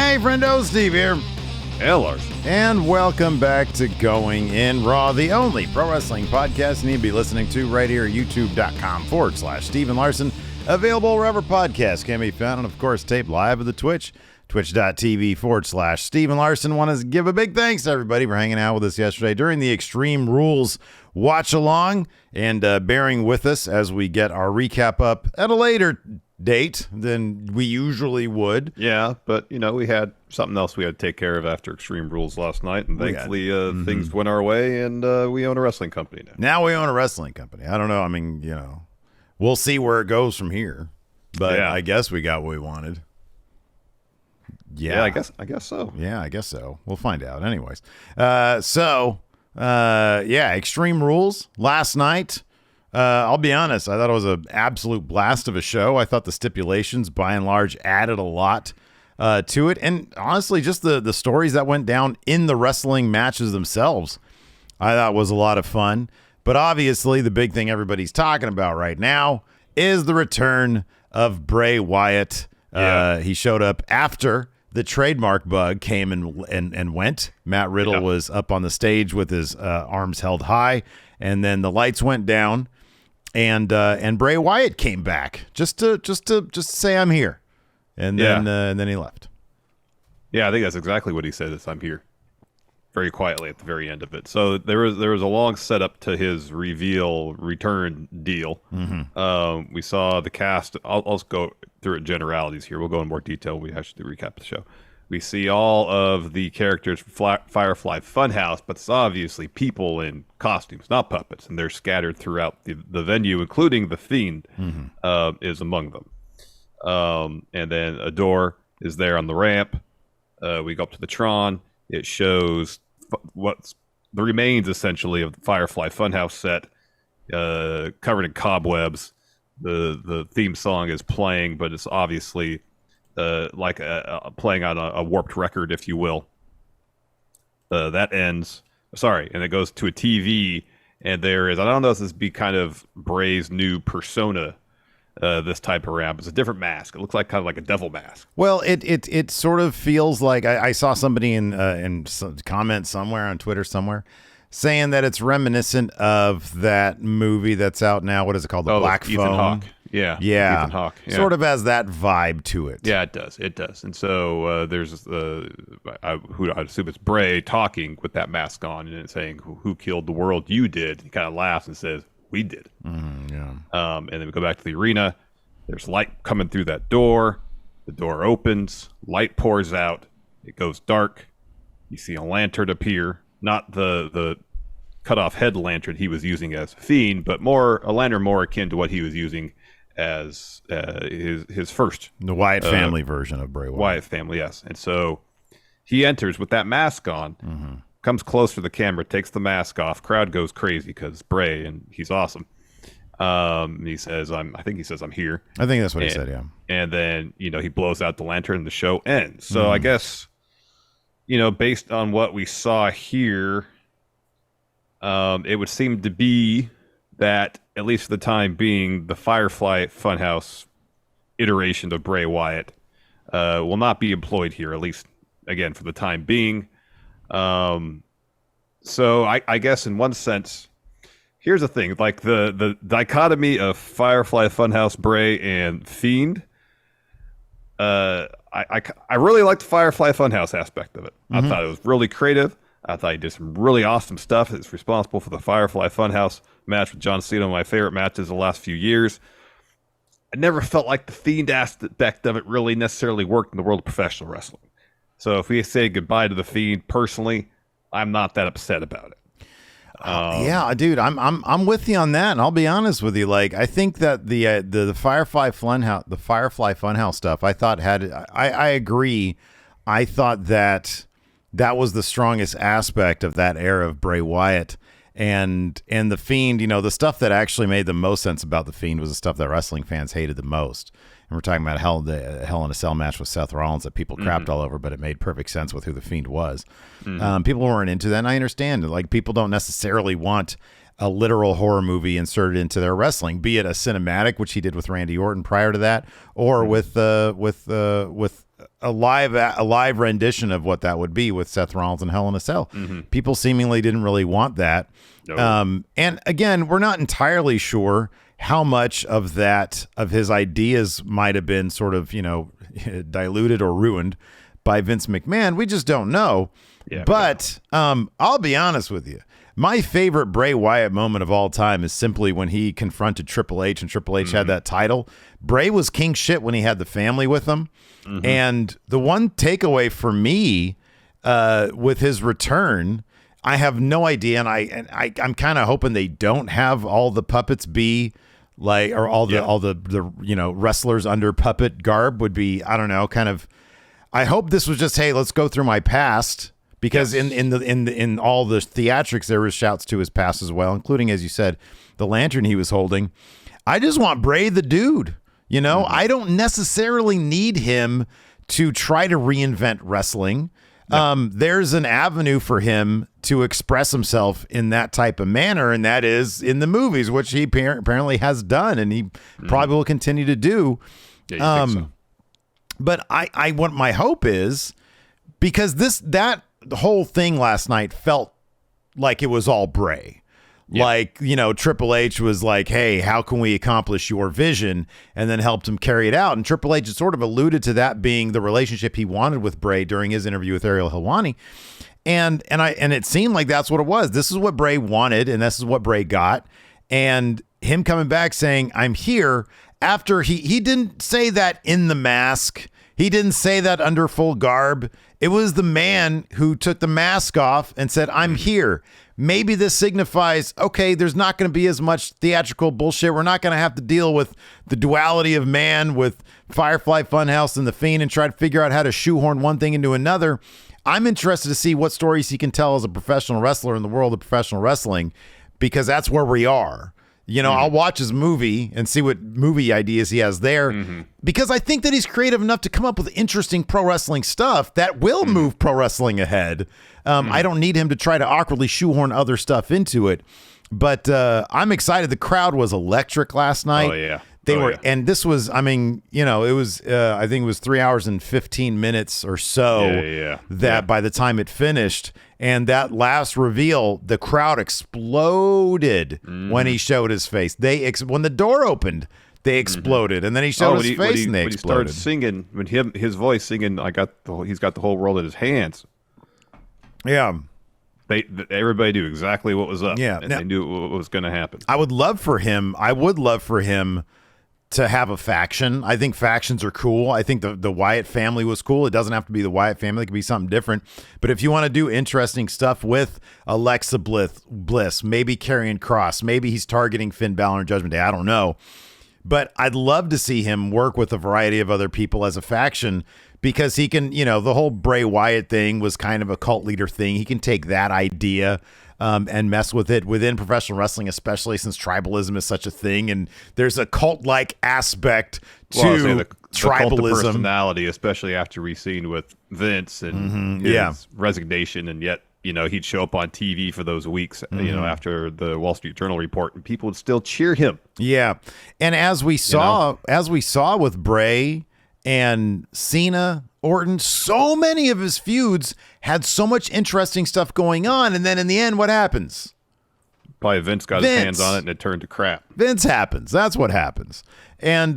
Hey, Friendo, Steve here. Hey, Larson. And welcome back to Going In Raw, the only pro wrestling podcast you need to be listening to right here at youtube.com/Steven Larson. Available wherever podcasts can be found, and of course, taped live at the Twitch, twitch.tv/Steven Larson. Want to give a big thanks to everybody for hanging out with us yesterday during the Extreme Rules watch along and bearing with us as we get our recap up at a later date than we usually would. Yeah, but we had something else we had to take care of after Extreme Rules last night, and thankfully things went our way, and we own a wrestling company now. Now we own a wrestling company. I don't know. I mean, we'll see where it goes from here, but yeah. I guess we got what we wanted. Yeah, I guess so. Yeah, I guess so. We'll find out. Anyways, Extreme Rules last night. I'll be honest, I thought it was an absolute blast of a show. I thought the stipulations, by and large, added a lot to it. And honestly, just the stories that went down in the wrestling matches themselves, I thought was a lot of fun. But obviously, the big thing everybody's talking about right now is the return of Bray Wyatt. Yeah. He showed up after the trademark bug came and went. Matt Riddle was up on the stage with his arms held high, and then the lights went down. And Bray Wyatt came back just to say I'm here, and then he left. Yeah, I think that's exactly what he said. Is I'm here, very quietly at the very end of it. So there was a long setup to his return deal. Mm-hmm. We saw the cast. I'll go through it in generalities here. We'll go in more detail. We actually recap the show. We see all of the characters from Firefly Funhouse, but it's obviously people in costumes, not puppets, and they're scattered throughout the venue, including the Fiend is among them. And then a door is there on the ramp. We go up to the Tron. It shows what's the remains, essentially, of the Firefly Funhouse set, covered in cobwebs. The theme song is playing, but it's obviously like playing on a warped record, if you will. That ends. Sorry, and it goes to a TV, and there is, I don't know if this would be kind of Bray's new persona, this type of ramp. It's a different mask. It looks like kind of like a devil mask. Well, it sort of feels like, I saw somebody in some comments somewhere on Twitter somewhere saying that it's reminiscent of that movie that's out now. What is it called? The Black Phone. Ethan Hawke. Yeah. Ethan Hawke. Yeah. Sort of has that vibe to it. Yeah, it does. It does. And so there's who I assume it's Bray talking with that mask on and saying, "Who killed the world? You did." He kind of laughs and says, "We did." Yeah. And then we go back to the arena. There's light coming through that door. The door opens. Light pours out. It goes dark. You see a lantern appear. Not the cut-off head lantern he was using as Fiend, but a lantern more akin to what he was using as his first. The Wyatt family version of Bray Wyatt. Wyatt family, yes. And so he enters with that mask on, comes close to the camera, takes the mask off. Crowd goes crazy because Bray, and he's awesome. He says, I think he says, "I'm here." I think that's what he said, yeah. And then, he blows out the lantern and the show ends. So I guess, based on what we saw here, it would seem to be that, at least for the time being, the Firefly Funhouse iteration of Bray Wyatt will not be employed here, at least, again, for the time being. So I guess in one sense, here's the thing, like the dichotomy of Firefly Funhouse Bray and Fiend, I really liked the Firefly Funhouse aspect of it. I thought it was really creative. I thought he did some really awesome stuff. It's responsible for the Firefly Funhouse match with John Cena, one of my favorite matches of the last few years. I never felt like the Fiend aspect of it really necessarily worked in the world of professional wrestling. So if we say goodbye to the Fiend, personally, I'm not that upset about it. Yeah, dude, I'm with you on that, and I'll be honest with you. Like, I think that the Firefly Funhouse stuff, I thought I agree. I thought that was the strongest aspect of that era of Bray Wyatt, and the Fiend. The stuff that actually made the most sense about the Fiend was the stuff that wrestling fans hated the most. And we're talking about the Hell in a Cell match with Seth Rollins that people crapped all over, but it made perfect sense with who the Fiend was. People weren't into that, and I understand. Like, people don't necessarily want a literal horror movie inserted into their wrestling, be it a cinematic, which he did with Randy Orton prior to that, or with a live rendition of what that would be with Seth Rollins and Hell in a Cell. People seemingly didn't really want that. No. And again, we're not entirely sure how much of his ideas might have been sort of, diluted or ruined by Vince McMahon. We just don't know. Yeah, but I'll be honest with you. My favorite Bray Wyatt moment of all time is simply when he confronted Triple H and Triple H had that title. Bray was king shit when he had the family with him. And the one takeaway for me with his return, I have no idea. And I'm kind of hoping they don't have all the puppets be like, or all the wrestlers under puppet garb would be, I don't know, kind of, I hope this was just, hey, let's go through my past. Because in all the theatrics, there was shouts to his past as well, including, as you said, the lantern he was holding. I just want Bray the dude. I don't necessarily need him to try to reinvent wrestling. No. There's an avenue for him to express himself in that type of manner, and that is in the movies, which he apparently has done, and he probably will continue to do. Yeah, you think so. But I what my hope is, because the whole thing last night felt like it was all Bray. Yep. Like, Triple H was like, hey, how can we accomplish your vision? And then helped him carry it out. And Triple H had sort of alluded to that being the relationship he wanted with Bray during his interview with Ariel Helwani. And it seemed like that's what it was. This is what Bray wanted, and this is what Bray got. And him coming back saying, I'm here, after he didn't say that in the mask. He didn't say that under full garb. It was the man who took the mask off and said, I'm here. Maybe this signifies, okay, there's not going to be as much theatrical bullshit. We're not going to have to deal with the duality of man with Firefly Funhouse and The Fiend and try to figure out how to shoehorn one thing into another. I'm interested to see what stories he can tell as a professional wrestler in the world of professional wrestling, because that's where we are. I'll watch his movie and see what movie ideas he has there, because I think that he's creative enough to come up with interesting pro wrestling stuff that will move pro wrestling ahead. I don't need him to try to awkwardly shoehorn other stuff into it, but I'm excited. The crowd was electric last night. Oh, yeah. They were, and this was, I think it was 3 hours and 15 minutes or so by the time it finished. And that last reveal, the crowd exploded when he showed his face. When the door opened, they exploded, and then he showed his face, and they exploded. When he started singing, his voice singing, he's got the whole world in his hands. Yeah. Everybody knew exactly what was up. Yeah. And they knew what was going to happen. I would love for him to have a faction. I think factions are cool. I think the Wyatt family was cool. It doesn't have to be the Wyatt family. It could be something different. But if you want to do interesting stuff with Alexa Bliss, maybe Karrion Kross, maybe he's targeting Finn Balor and Judgment Day, I don't know. But I'd love to see him work with a variety of other people as a faction, because he can, the whole Bray Wyatt thing was kind of a cult leader thing. He can take that idea and mess with it within professional wrestling, especially since tribalism is such a thing, and there's a cult-like aspect to the tribalism. Cult of personality, especially after we've seen with Vince and his resignation, and yet he'd show up on TV for those weeks, after the Wall Street Journal report, and people would still cheer him. Yeah, and as we saw with Bray and Cena, Orton, so many of his feuds had so much interesting stuff going on, and then in the end, what happens? Probably Vince got his hands on it, and it turned to crap. Vince happens. That's what happens. And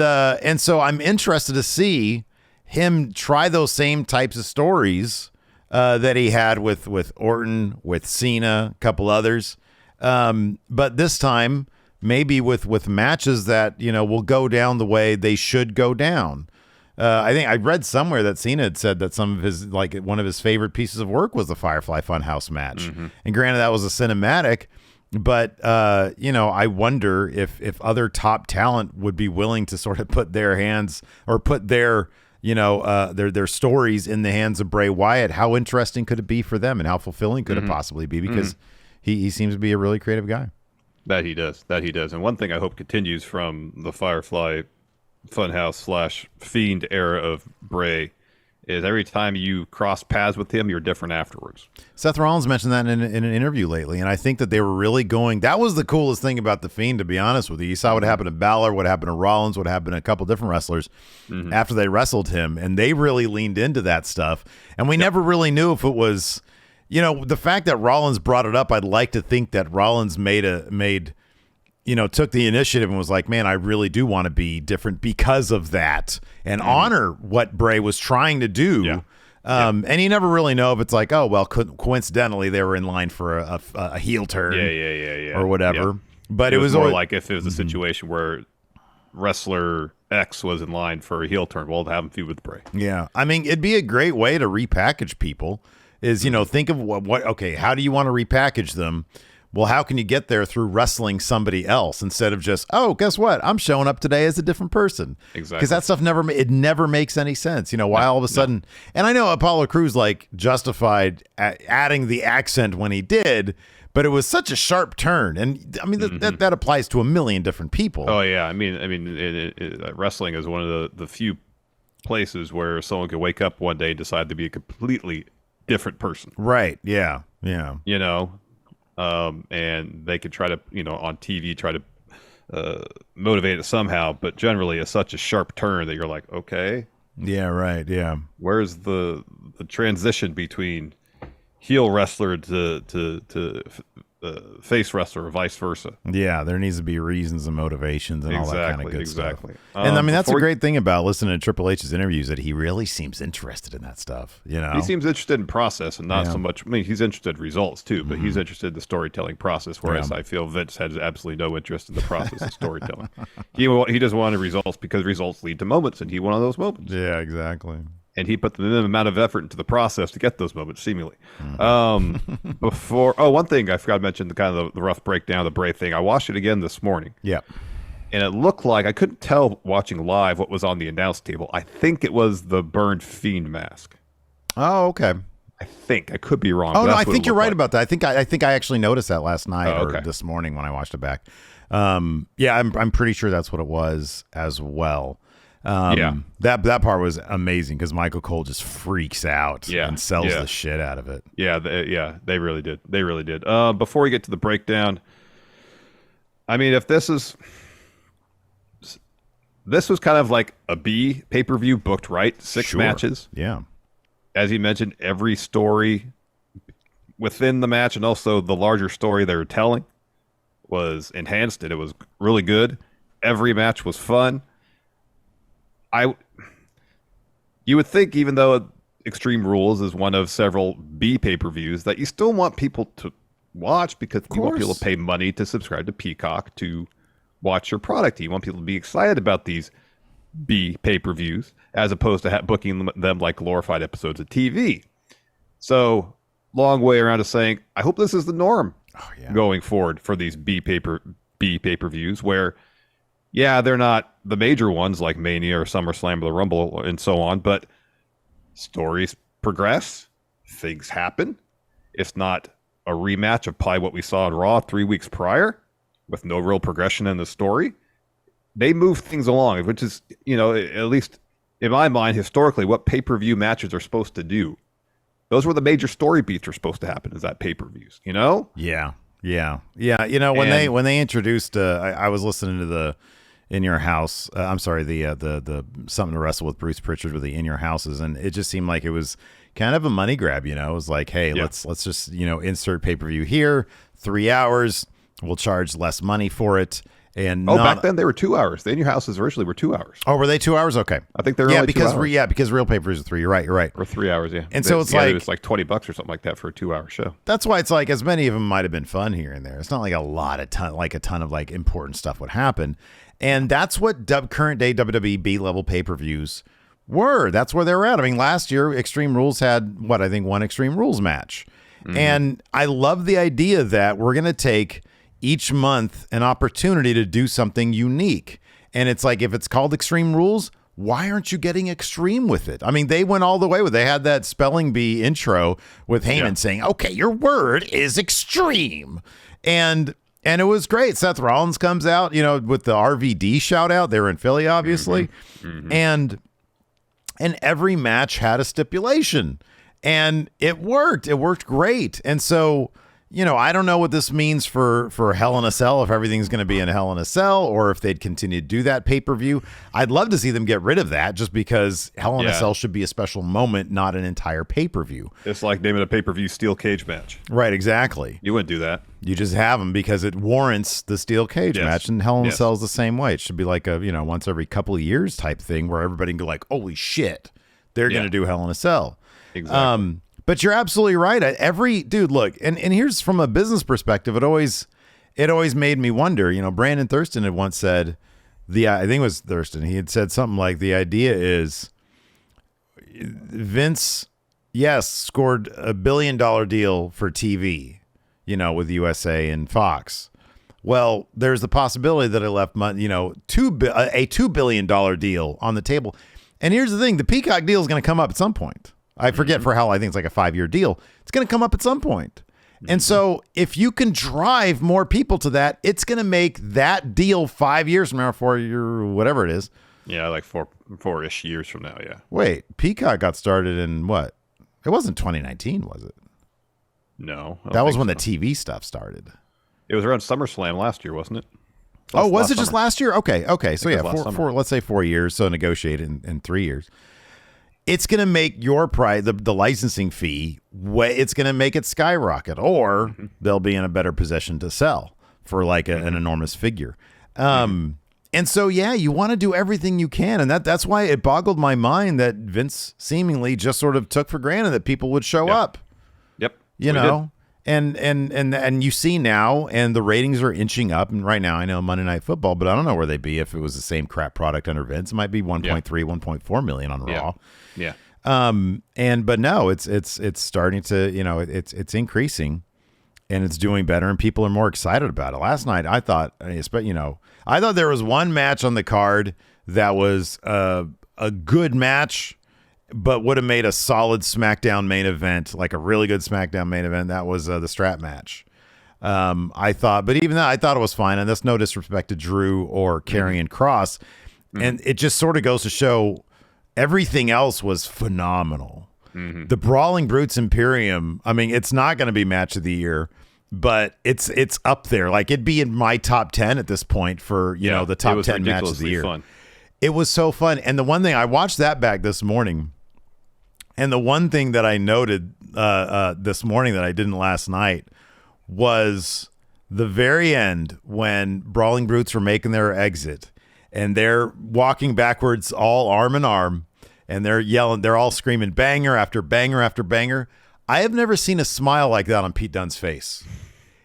so I'm interested to see him try those same types of stories that he had with Orton, with Cena, a couple others. But this time, maybe with matches that, will go down the way they should go down. I think I read somewhere that Cena had said that some of his, one of his favorite pieces of work was the Firefly Funhouse match. And granted, that was a cinematic, but I wonder if other top talent would be willing to sort of put their hands, or put their their stories in the hands of Bray Wyatt. How interesting could it be for them, and how fulfilling could it possibly be? Because he seems to be a really creative guy. That he does. And one thing I hope continues from the Firefly Funhouse / Fiend era of Bray is every time you cross paths with him, you're different afterwards. Seth Rollins mentioned that in an interview lately, and I think that they were really going. That was the coolest thing about The Fiend, to be honest with you. You saw what happened to Balor, what happened to Rollins, what happened to a couple different wrestlers after they wrestled him, and they really leaned into that stuff. And we never really knew if it was, the fact that Rollins brought it up. I'd like to think that Rollins took the initiative and was like, man, I really do want to be different because of that and honor what Bray was trying to do. Yeah. And you never really know if it's like, oh, well, coincidentally, they were in line for a heel turn or whatever. Yeah. But it was more always, like if it was a situation where wrestler X was in line for a heel turn, well, have him feud with Bray. Yeah. I mean, it'd be a great way to repackage people is, think of okay, how do you want to repackage them? Well, how can you get there through wrestling somebody else instead of just, oh, guess what? I'm showing up today as a different person. Exactly. Because that stuff never makes any sense. Why all of a sudden, and I know Apollo Crews justified adding the accent when he did, but it was such a sharp turn. And I mean, that applies to a million different people. Oh yeah. I mean, wrestling is one of the few places where someone could wake up one day and decide to be a completely different person. Right. Yeah. Yeah. And they could try to, on TV, try to motivate it somehow. But generally, it's such a sharp turn that you're like, okay. Yeah, right. Yeah. Where's the transition between heel wrestler to face wrestler or vice versa? Yeah, there needs to be reasons and motivations and all that kind of good stuff. And I mean, that's a great thing about listening to Triple H's interviews, that he really seems interested in that stuff. He seems interested in process and not so much. I mean, he's interested in results too, but he's interested in the storytelling process. Whereas I feel Vince has absolutely no interest in the process of storytelling. He doesn't want results because results lead to moments, and he wanted those moments. Yeah, exactly. And he put the minimum amount of effort into the process to get those moments, seemingly. One thing I forgot to mention, the rough breakdown of the Bray thing. I watched it again this morning. Yeah. And it looked like, I couldn't tell watching live what was on the announce table. I think it was the burned Fiend mask. Oh, okay. I think. I could be wrong. Oh, no, I think you're right about that. I think I actually noticed that last night or this morning when I watched it back. Yeah, I'm pretty sure that's what it was as well. That part was amazing because Michael Cole just freaks out and sells the shit out of it. Yeah, they really did. They really did. Before we get to the breakdown, I mean, if this was kind of like a B pay-per-view booked right, 6 matches. Yeah. As you mentioned, every story within the match and also the larger story they were telling was enhanced, and it was really good. Every match was fun. You would think, even though Extreme Rules is one of several B pay-per-views, that you still want people to watch because you want people to pay money to subscribe to Peacock to watch your product. You want people to be excited about these B pay-per-views as opposed to booking them like glorified episodes of TV. So, long way around to saying, I hope this is the norm going forward for these B pay-per-views where, yeah, they're not the major ones like Mania or SummerSlam or the Rumble and so on, but stories progress, things happen. It's not a rematch of probably what we saw in Raw 3 weeks prior with no real progression in the story. They move things along, which is, at least in my mind, historically, what pay-per-view matches are supposed to do. Those were the major story beats are supposed to happen, is that pay-per-views, Yeah. When they introduced, I was listening to the In Your House. I'm sorry, the Something to Wrestle with Bruce Pritchard with the In Your Houses, and it just seemed like it was kind of a money grab. It was like, hey, let's just insert pay-per-view here, 3 hours. We'll charge less money for it. And back then they were 2 hours. The In Your Houses originally were 2 hours. Oh, were they 2 hours? Okay, I think they're only 2 hours. Because real pay-per-views are 3. You're right. Or 3 hours, yeah. And so it's like $20 or something like that for a 2 hour show. That's why it's like, as many of them might have been fun here and there. It's not like a ton of like important stuff would happen. And that's what current day WWE B level pay-per-views were. That's where they were at. I mean, last year Extreme Rules had one Extreme Rules match. And I love the idea that we're going to take each month an opportunity to do something unique. And it's like, if it's called Extreme Rules, why aren't you getting extreme with it? I mean, they went all the way with, they had that spelling bee intro with Heyman saying, okay, your word is extreme. And it was great. Seth Rollins comes out, with the RVD shout out. They were in Philly, obviously. And and every match had a stipulation, and it worked. It worked great. And so, I don't know what this means for Hell in a Cell, if everything's going to be in Hell in a Cell, or if they'd continue to do that pay-per-view. I'd love to see them get rid of that, just because Hell in a Cell should be a special moment, not an entire pay-per-view. It's like naming a pay-per-view steel cage match. Right, exactly. You wouldn't do that. You just have them because it warrants the steel cage match, and Hell in a Cell is the same way. It should be like a, once every couple of years type thing where everybody can go like, holy shit, they're going to do Hell in a Cell. Exactly. But you're absolutely right. Dude, look, and here's from a business perspective, it always made me wonder. Brandon Thurston had once said, I think it was Thurston, he had said something like, the idea is Vince, yes, scored $1 billion deal for TV, with USA and Fox. Well, there's the possibility that it left money, a $2 billion deal on the table. And here's the thing, the Peacock deal is going to come up at some point. I forget for how, I think it's like a 5-year deal. It's going to come up at some point. And so if you can drive more people to that, it's going to make that deal 5 years from now, 4 year, whatever it is. Yeah, like four-ish years from now, yeah. Wait, Peacock got started in what? It wasn't 2019, was it? No. That was when the TV stuff started. It was around SummerSlam last year, wasn't it? Was it just last year? Okay. So yeah, let's say 4 years. So negotiate in 3 years. It's going to make your price, the licensing fee, it's going to make it skyrocket, or they'll be in a better position to sell for like an enormous figure. And so, yeah, you want to do everything you can. And that's why it boggled my mind that Vince seemingly just sort of took for granted that people would show up. Yep. And you see now, and the ratings are inching up. And right now, I know Monday Night Football, but I don't know where they'd be if it was the same crap product under Vince. It might be 1.3, 1.4 million on Raw. Yeah. But no, it's starting to, it's increasing, and it's doing better, and people are more excited about it. Last night, I thought there was one match on the card that was a good match, but would have made a solid SmackDown main event, like a really good SmackDown main event. That was the strap match. I thought, but even that, I thought it was fine. And that's no disrespect to Drew or Karrion Kross. And it just sort of goes to show everything else was phenomenal. The Brawling Brutes Imperium, I mean, it's not going to be match of the year, but it's up there. Like, it'd be in my top 10 at this point for, the top 10 matches of the year. Fun. It was so fun. And the one thing, I watched that back this morning, and the one thing that I noted this morning that I didn't last night was the very end when Brawling Brutes were making their exit, and they're walking backwards all arm in arm, and they're yelling, they're all screaming banger after banger after banger. I have never seen a smile like that on Pete Dunne's face.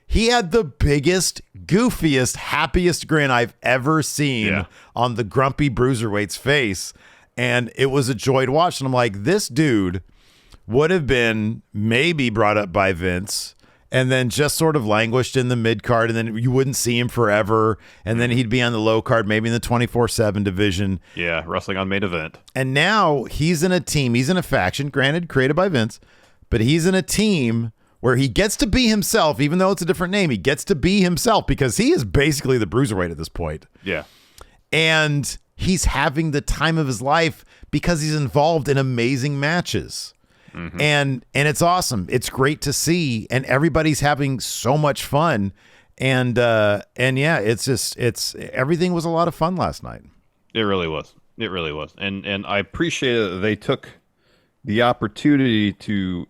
He had the biggest, goofiest, happiest grin I've ever seen on the grumpy bruiserweight's face. And it was a joy to watch. And I'm like, this dude would have been maybe brought up by Vince and then just sort of languished in the mid card, and then you wouldn't see him forever. And then he'd be on the low card, maybe in the 24/7 division. Yeah, wrestling on main event. And now he's in a team. He's in a faction, granted, created by Vince, but he's in a team where he gets to be himself, even though it's a different name. He gets to be himself because he is basically the bruiserweight at this point. Yeah. And he's having the time of his life because he's involved in amazing matches. And it's awesome. It's great to see, and everybody's having so much fun. And yeah, it's everything was a lot of fun last night. It really was. It really was. And I appreciate that they took the opportunity to,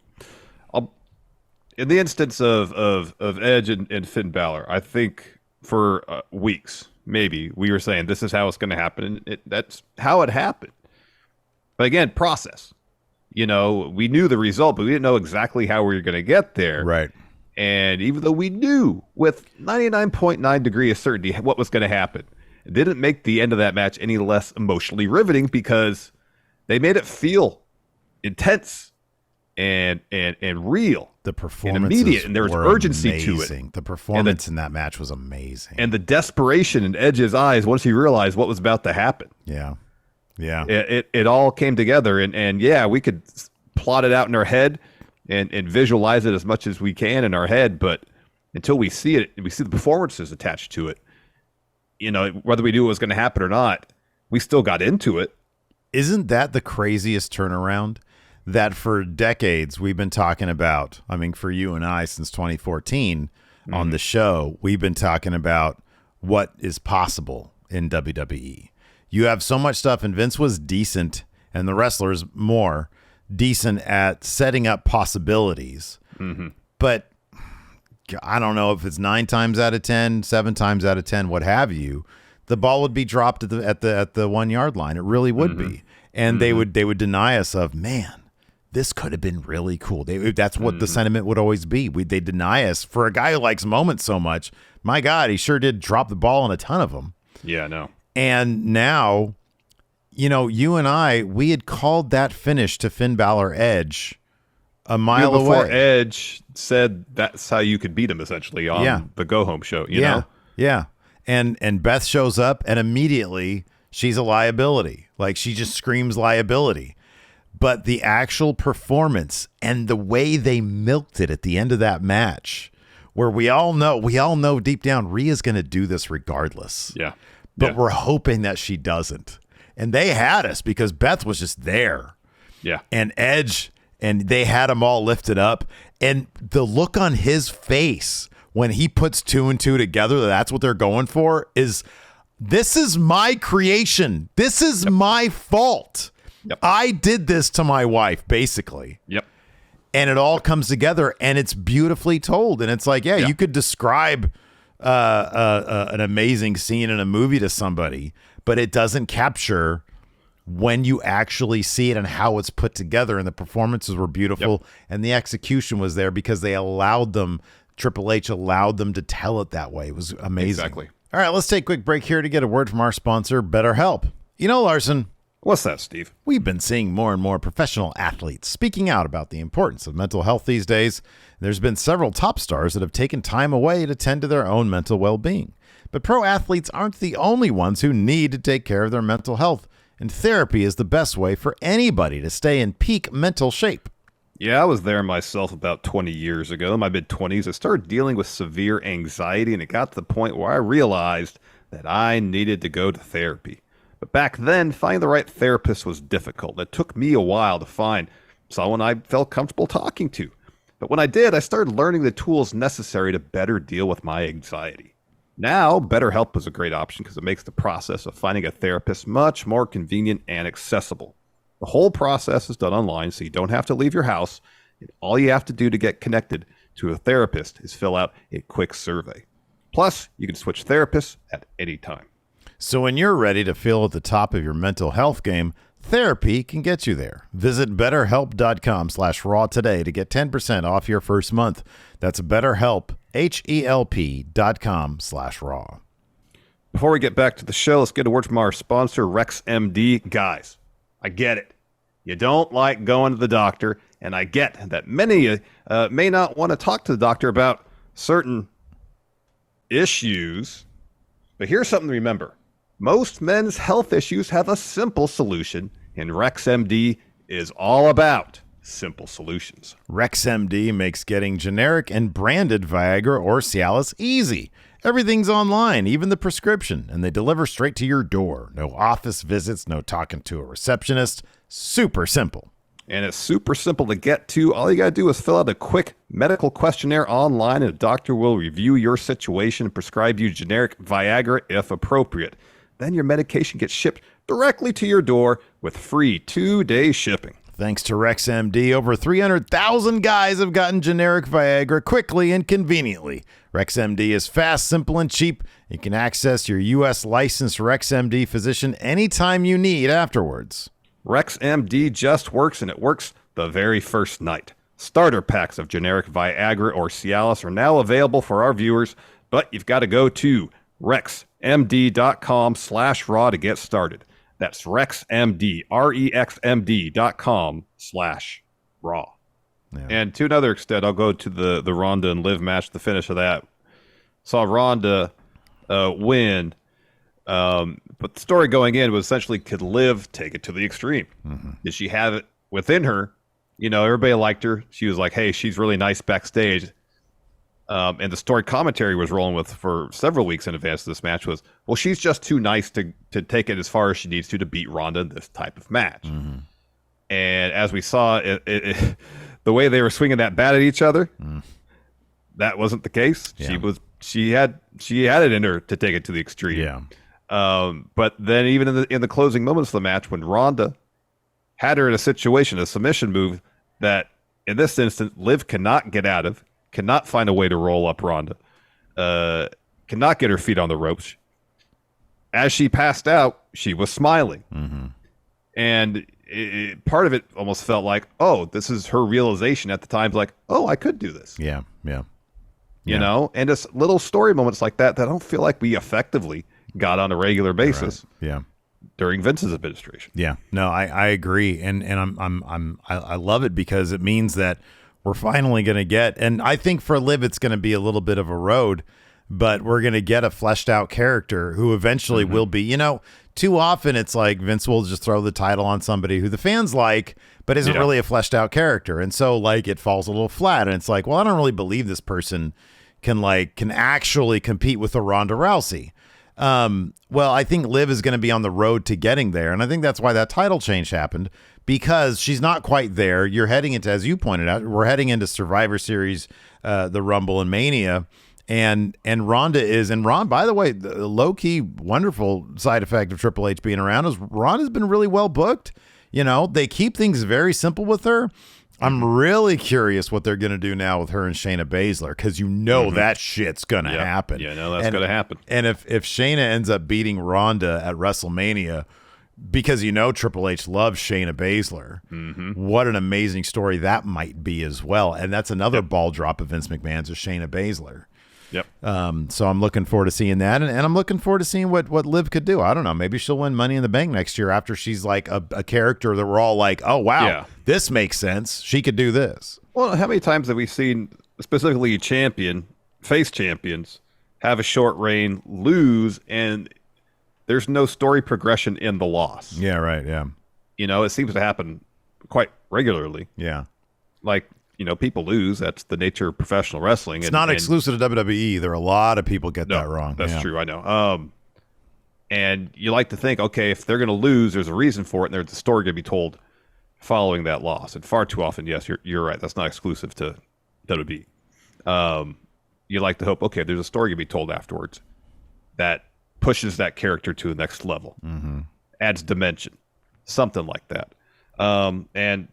in the instance of Edge and Finn Balor, I think for weeks, maybe, we were saying this is how it's going to happen, and that's how it happened. But again, process. We knew the result, but we didn't know exactly how we were going to get there. Right. And even though we knew with 99.9 degree of certainty what was going to happen, it didn't make the end of that match any less emotionally riveting because they made it feel intense and real. The performance and immediate, and there was urgency amazing. To it. The performance in that match was amazing. And the desperation in Edge's eyes once he realized what was about to happen. Yeah. Yeah. It all came together, and yeah, we could plot it out in our head and visualize it as much as we can in our head, but until we see it, we see the performances attached to it, whether we knew it was going to happen or not, we still got into it. Isn't that the craziest turnaround? That for decades we've been talking about, I mean, for you and I since 2014 on the show, we've been talking about what is possible in WWE. You have so much stuff, and Vince was decent, and the wrestlers more decent at setting up possibilities. But I don't know if it's 9 times out of 10, 7 times out of 10, what have you, the ball would be dropped at the 1 yard line. It really would be. And they would deny us of, man, this could have been really cool. That's what the sentiment would always be. They deny us for a guy who likes moments so much. My God, he sure did drop the ball on a ton of them. Yeah, no. And now, you know, you and I, we had called that finish to Finn Balor Edge a mile away. Before Edge said that's how you could beat him, essentially, on the Go Home show, you know? Yeah. And Beth shows up, and immediately she's a liability. Like, she just screams liability. But the actual performance and the way they milked it at the end of that match, where we all know deep down Rhea's going to do this regardless. Yeah. But we're hoping that she doesn't. And they had us because Beth was just there. Yeah. And Edge, and they had them all lifted up. And the look on his face when he puts 2 and 2 together, that's what they're going for, is this is my creation. This is my fault. Yep. I did this to my wife, basically. Yep. And it all comes together, and it's beautifully told. And it's like, you could describe an amazing scene in a movie to somebody, but it doesn't capture when you actually see it and how it's put together. And the performances were beautiful, and the execution was there because they allowed them, Triple H allowed them to tell it that way. It was amazing. Exactly. All right, let's take a quick break here to get a word from our sponsor, BetterHelp. You know, Larson, what's that, Steve? We've been seeing more and more professional athletes speaking out about the importance of mental health these days. There's been several top stars that have taken time away to tend to their own mental well-being. But pro athletes aren't the only ones who need to take care of their mental health, and therapy is the best way for anybody to stay in peak mental shape. Yeah, I was there myself about 20 years ago. In my mid-20s, I started dealing with severe anxiety, and it got to the point where I realized that I needed to go to therapy. But back then, finding the right therapist was difficult. It took me a while to find someone I felt comfortable talking to. But when I did, I started learning the tools necessary to better deal with my anxiety. Now, BetterHelp is a great option because it makes the process of finding a therapist much more convenient and accessible. The whole process is done online, so you don't have to leave your house. And all you have to do to get connected to a therapist is fill out a quick survey. Plus, you can switch therapists at any time. So when you're ready to feel at the top of your mental health game, therapy can get you there. Visit BetterHelp.com/raw today to get 10% off your first month. That's BetterHelp, HELP.com/raw. Before we get back to the show, let's get a word from our sponsor, RexMD. Guys, I get it. You don't like going to the doctor, and I get that many may not want to talk to the doctor about certain issues. But here's something to remember. Most men's health issues have a simple solution, and RexMD is all about simple solutions. RexMD makes getting generic and branded Viagra or Cialis easy. Everything's online, even the prescription, and they deliver straight to your door. No office visits, no talking to a receptionist. Super simple. And it's super simple to get to. All you got to do is fill out a quick medical questionnaire online, and a doctor will review your situation and prescribe you generic Viagra if appropriate. Then your medication gets shipped directly to your door with free 2-day shipping. Thanks to RexMD, over 300,000 guys have gotten generic Viagra quickly and conveniently. RexMD is fast, simple, and cheap. You can access your U.S. licensed RexMD physician anytime you need afterwards. RexMD just works, and it works the very first night. Starter packs of generic Viagra or Cialis are now available for our viewers, but you've got to go to RexMD.com/raw to get started. That's RexMD, RexMD.com/raw. Yeah. And to another extent, I'll go to the Ronda and Liv match, the finish of that. Saw Ronda win, but the story going in was essentially, could Liv take it to the extreme? Mm-hmm. Did she have it within her? You know, everybody liked her. She was like, hey, she's really nice backstage. And the story commentary was rolling with for several weeks in advance of this match was, well, she's just too nice to take it as far as she needs to beat Ronda in this type of match. Mm-hmm. And as we saw, the way they were swinging that bat at each other, that wasn't the case. Yeah. She had it in her to take it to the extreme. Yeah. But then even in the closing moments of the match, when Ronda had her in a situation, a submission move that in this instance Liv cannot get out of, cannot find a way to roll up Ronda, cannot get her feet on the ropes. As she passed out, she was smiling. Mm-hmm. And part of it almost felt like, oh, this is her realization at the time, like, oh, I could do this. Yeah. You know, and just little story moments like that I don't feel like we effectively got on a regular basis. Right. Yeah. During Vince's administration. Yeah. No, I agree, and I love it because it means that we're finally going to get, and I think for Liv it's going to be a little bit of a road, but we're going to get a fleshed out character who eventually will be, you know, too often it's like Vince will just throw the title on somebody who the fans like, but isn't really a fleshed out character. And so like it falls a little flat and it's like, well, I don't really believe this person can actually compete with a Ronda Rousey. Well, I think Liv is going to be on the road to getting there. And I think that's why that title change happened, because she's not quite there. You're heading into, as you pointed out, we're heading into Survivor Series, the Rumble and Mania. And Ronda is, and Ron, by the way, the low-key wonderful side effect of Triple H being around is Ronda's been really well booked. You know, they keep things very simple with her. I'm really curious what they're going to do now with her and Shayna Baszler, because you know that shit's going to happen. Yeah, no, that's going to happen. And if Shayna ends up beating Ronda at WrestleMania, because you know Triple H loves Shayna Baszler, what an amazing story that might be as well. And that's another ball drop of Vince McMahon's, is Shayna Baszler. Yep. So I'm looking forward to seeing that, and I'm looking forward to seeing what Liv could do. I don't know. Maybe she'll win Money in the Bank next year after she's like a character that we're all like, oh wow, this makes sense. She could do this. Well, how many times have we seen specifically face champions have a short reign, lose, and there's no story progression in the loss? Yeah, right. Yeah. You know, it seems to happen quite regularly. Yeah. Like, you know, people lose. That's the nature of professional wrestling. It's not exclusive to WWE. There are a lot of people get that wrong. That's true. I know. And you like to think, okay, if they're going to lose, there's a reason for it, and there's a story going to be told following that loss. And far too often, yes, you're right. That's not exclusive to WWE. You like to hope, okay, there's a story going to be told afterwards that pushes that character to the next level, adds dimension, something like that. And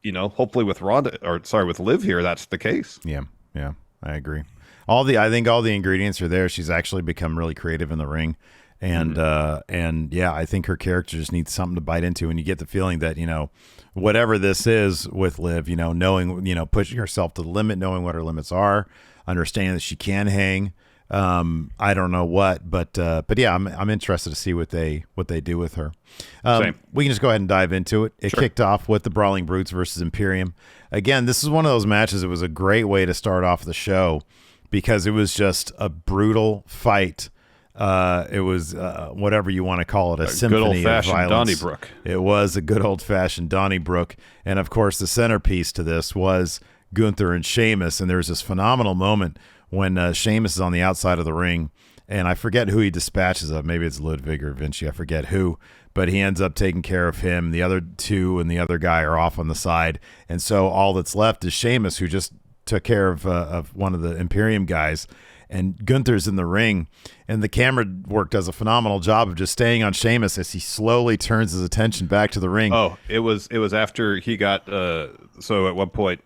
you know, hopefully with with Liv here, that's the case. Yeah, I agree. I think all the ingredients are there. She's actually become really creative in the ring, and I think her character just needs something to bite into. And you get the feeling that, you know, whatever this is with Liv, you know, knowing, you know, pushing herself to the limit, knowing what her limits are, understanding that she can hang. I don't know what, but yeah, I'm interested to see what they do with her. We can just go ahead and dive into it. It kicked off with the Brawling Brutes versus Imperium. Again, this is one of those matches. It was a great way to start off the show because it was just a brutal fight. It was whatever you want to call it, a symphony of violence. Donnybrook. It was a good old-fashioned Donnybrook, and of course, the centerpiece to this was Gunther and Sheamus, and there was this phenomenal moment when Sheamus is on the outside of the ring, and I forget who he dispatches of. Maybe it's Ludwig or Vinci. I forget who, but he ends up taking care of him. The other two and the other guy are off on the side, and so all that's left is Sheamus, who just took care of one of the Imperium guys, and Gunther's in the ring, and the camera work does a phenomenal job of just staying on Sheamus as he slowly turns his attention back to the ring. Oh, it was after he got so at one point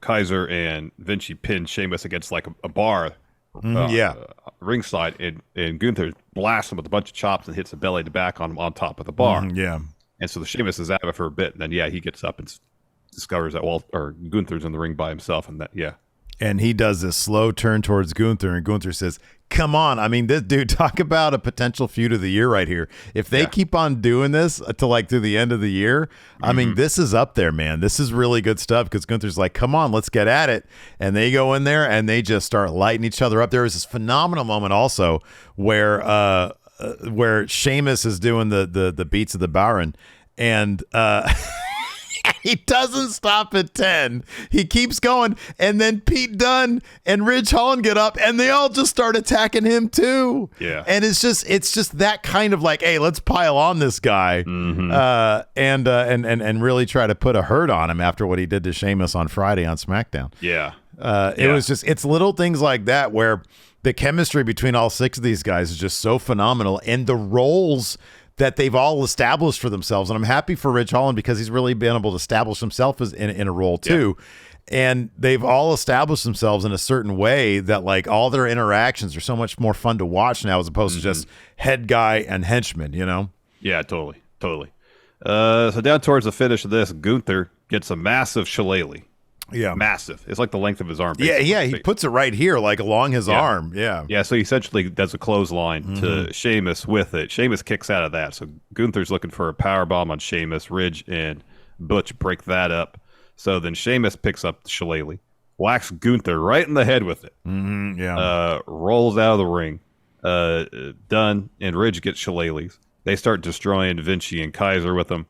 Kaiser and Vinci pinned Sheamus against like a bar, ringside, and Gunther blasts him with a bunch of chops and hits a belly to back on top of the bar. And so the Sheamus is out of it for a bit, and then he gets up and discovers that Gunther's in the ring by himself, and and he does this slow turn towards Gunther, and Gunther says, come on. I mean, this dude, talk about a potential feud of the year right here. If they keep on doing this to through the end of the year, I mean, this is up there, man. This is really good stuff because Gunther's like, come on, let's get at it. And they go in there and they just start lighting each other up. There was this phenomenal moment also where Sheamus is doing the beats of the Baron, and He doesn't stop at 10. He keeps going. And then Pete Dunne and Ridge Holland get up and they all just start attacking him too. Yeah. And it's just that kind of like, hey, let's pile on this guy and really try to put a hurt on him after what he did to Sheamus on Friday on SmackDown. Yeah. It was just, it's little things like that where the chemistry between all 6 of these guys is just so phenomenal. And the roles that they've all established for themselves. And I'm happy for Ridge Holland because he's really been able to establish himself as in a role too. Yeah. And they've all established themselves in a certain way that like all their interactions are so much more fun to watch now as opposed to just head guy and henchman, you know? Yeah, totally. So down towards the finish of this, Gunther gets a massive shillelagh. Yeah. Massive. It's like the length of his arm. Basically. Yeah. He puts it right here, like along his arm. Yeah. Yeah. So he essentially does a clothesline to Sheamus with it. Sheamus kicks out of that. So Gunther's looking for a powerbomb on Sheamus. Ridge and Butch break that up. So then Sheamus picks up the shillelagh, whacks Gunther right in the head with it. Rolls out of the ring. Dunne and Ridge get shillelaghs. They start destroying Vinci and Kaiser with them.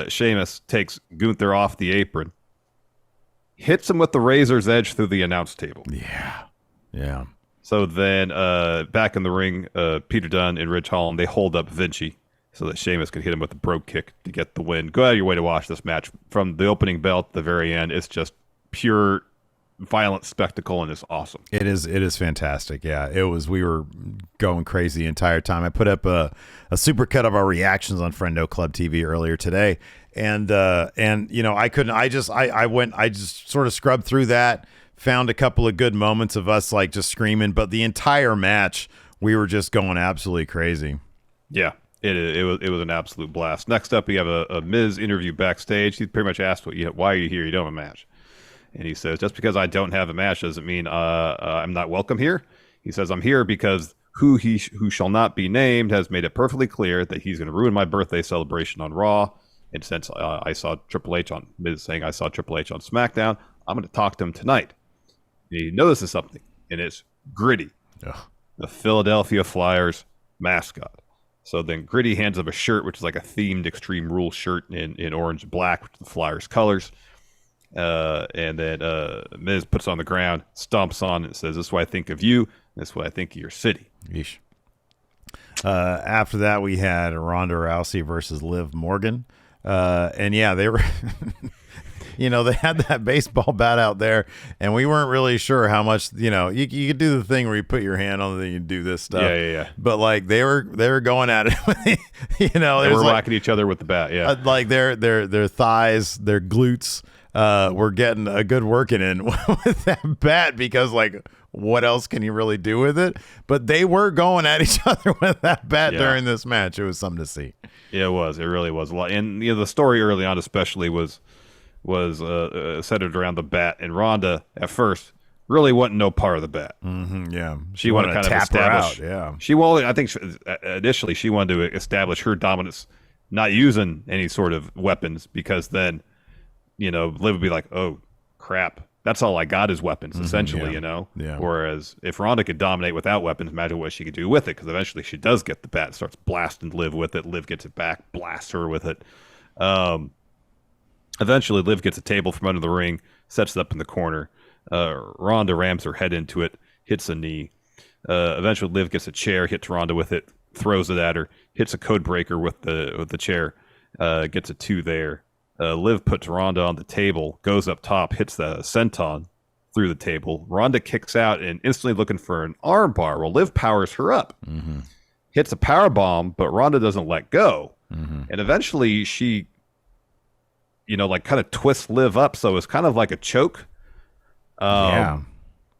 Sheamus takes Gunther off the apron. Hits him with the razor's edge through the announce table. Yeah. So then back in the ring, Peter Dunne and Ridge Holland, they hold up Vinci so that Sheamus could hit him with a brogue kick to get the win. Go out of your way to watch this match. From the opening bell to the very end, it's just pure violent spectacle, and it's awesome. It is fantastic. Yeah, it was. We were going crazy the entire time. I put up a supercut of our reactions on Friendo Club TV earlier today. And you know, I just sort of scrubbed through that, found a couple of good moments of us like just screaming, but the entire match we were just going absolutely crazy. Yeah, it was an absolute blast. Next up, we have a Miz interview backstage. He pretty much asked, why are you here? You don't have a match. And he says, just because I don't have a match doesn't mean I'm not welcome here. He says, I'm here because who shall not be named has made it perfectly clear that he's going to ruin my birthday celebration on Raw. And since I saw Triple H on Miz saying I saw Triple H on SmackDown, I'm going to talk to him tonight. And he notices something, and it's Gritty, the Philadelphia Flyers mascot. So then Gritty hands him a shirt, which is like a themed Extreme Rules shirt in orange and black, which is the Flyers colors. And then Miz puts it on the ground, stomps on it, and says, this is what I think of you, this is what I think of your city. Yeesh. After that, we had Ronda Rousey versus Liv Morgan. And yeah, they were, they had that baseball bat out there, and we weren't really sure how much, you could do the thing where you put your hand on it and you do this stuff. Yeah. But like they were going at it, they were whacking each other with the bat. Yeah. Like their thighs, their glutes, were getting a good working in with that bat because like, what else can you really do with it? But they were going at each other with that bat during this match. It was something to see. Yeah, it was. It really was a lot. And the story early on, especially, was centered around the bat. And Ronda, at first, really wasn't no part of the bat. Yeah, she wanted to kind of establish. Her out, yeah, she wanted. I think initially she wanted to establish her dominance, not using any sort of weapons, because then, Liv would be like, "Oh, crap." That's all I got is weapons, essentially, Yeah. Whereas if Ronda could dominate without weapons, imagine what she could do with it, because eventually she does get the bat, starts blasting Liv with it. Liv gets it back, blasts her with it. Eventually, Liv gets a table from under the ring, sets it up in the corner. Ronda rams her head into it, hits a knee. Eventually, Liv gets a chair, hits Ronda with it, throws it at her, hits a code breaker with the chair, gets a 2 there. Liv puts Ronda on the table, goes up top, hits the senton through the table. Ronda kicks out and instantly looking for an arm bar. Well, Liv powers her up, hits a power bomb, but Ronda doesn't let go. And eventually she, kind of twists Liv up. So it's kind of like a choke. I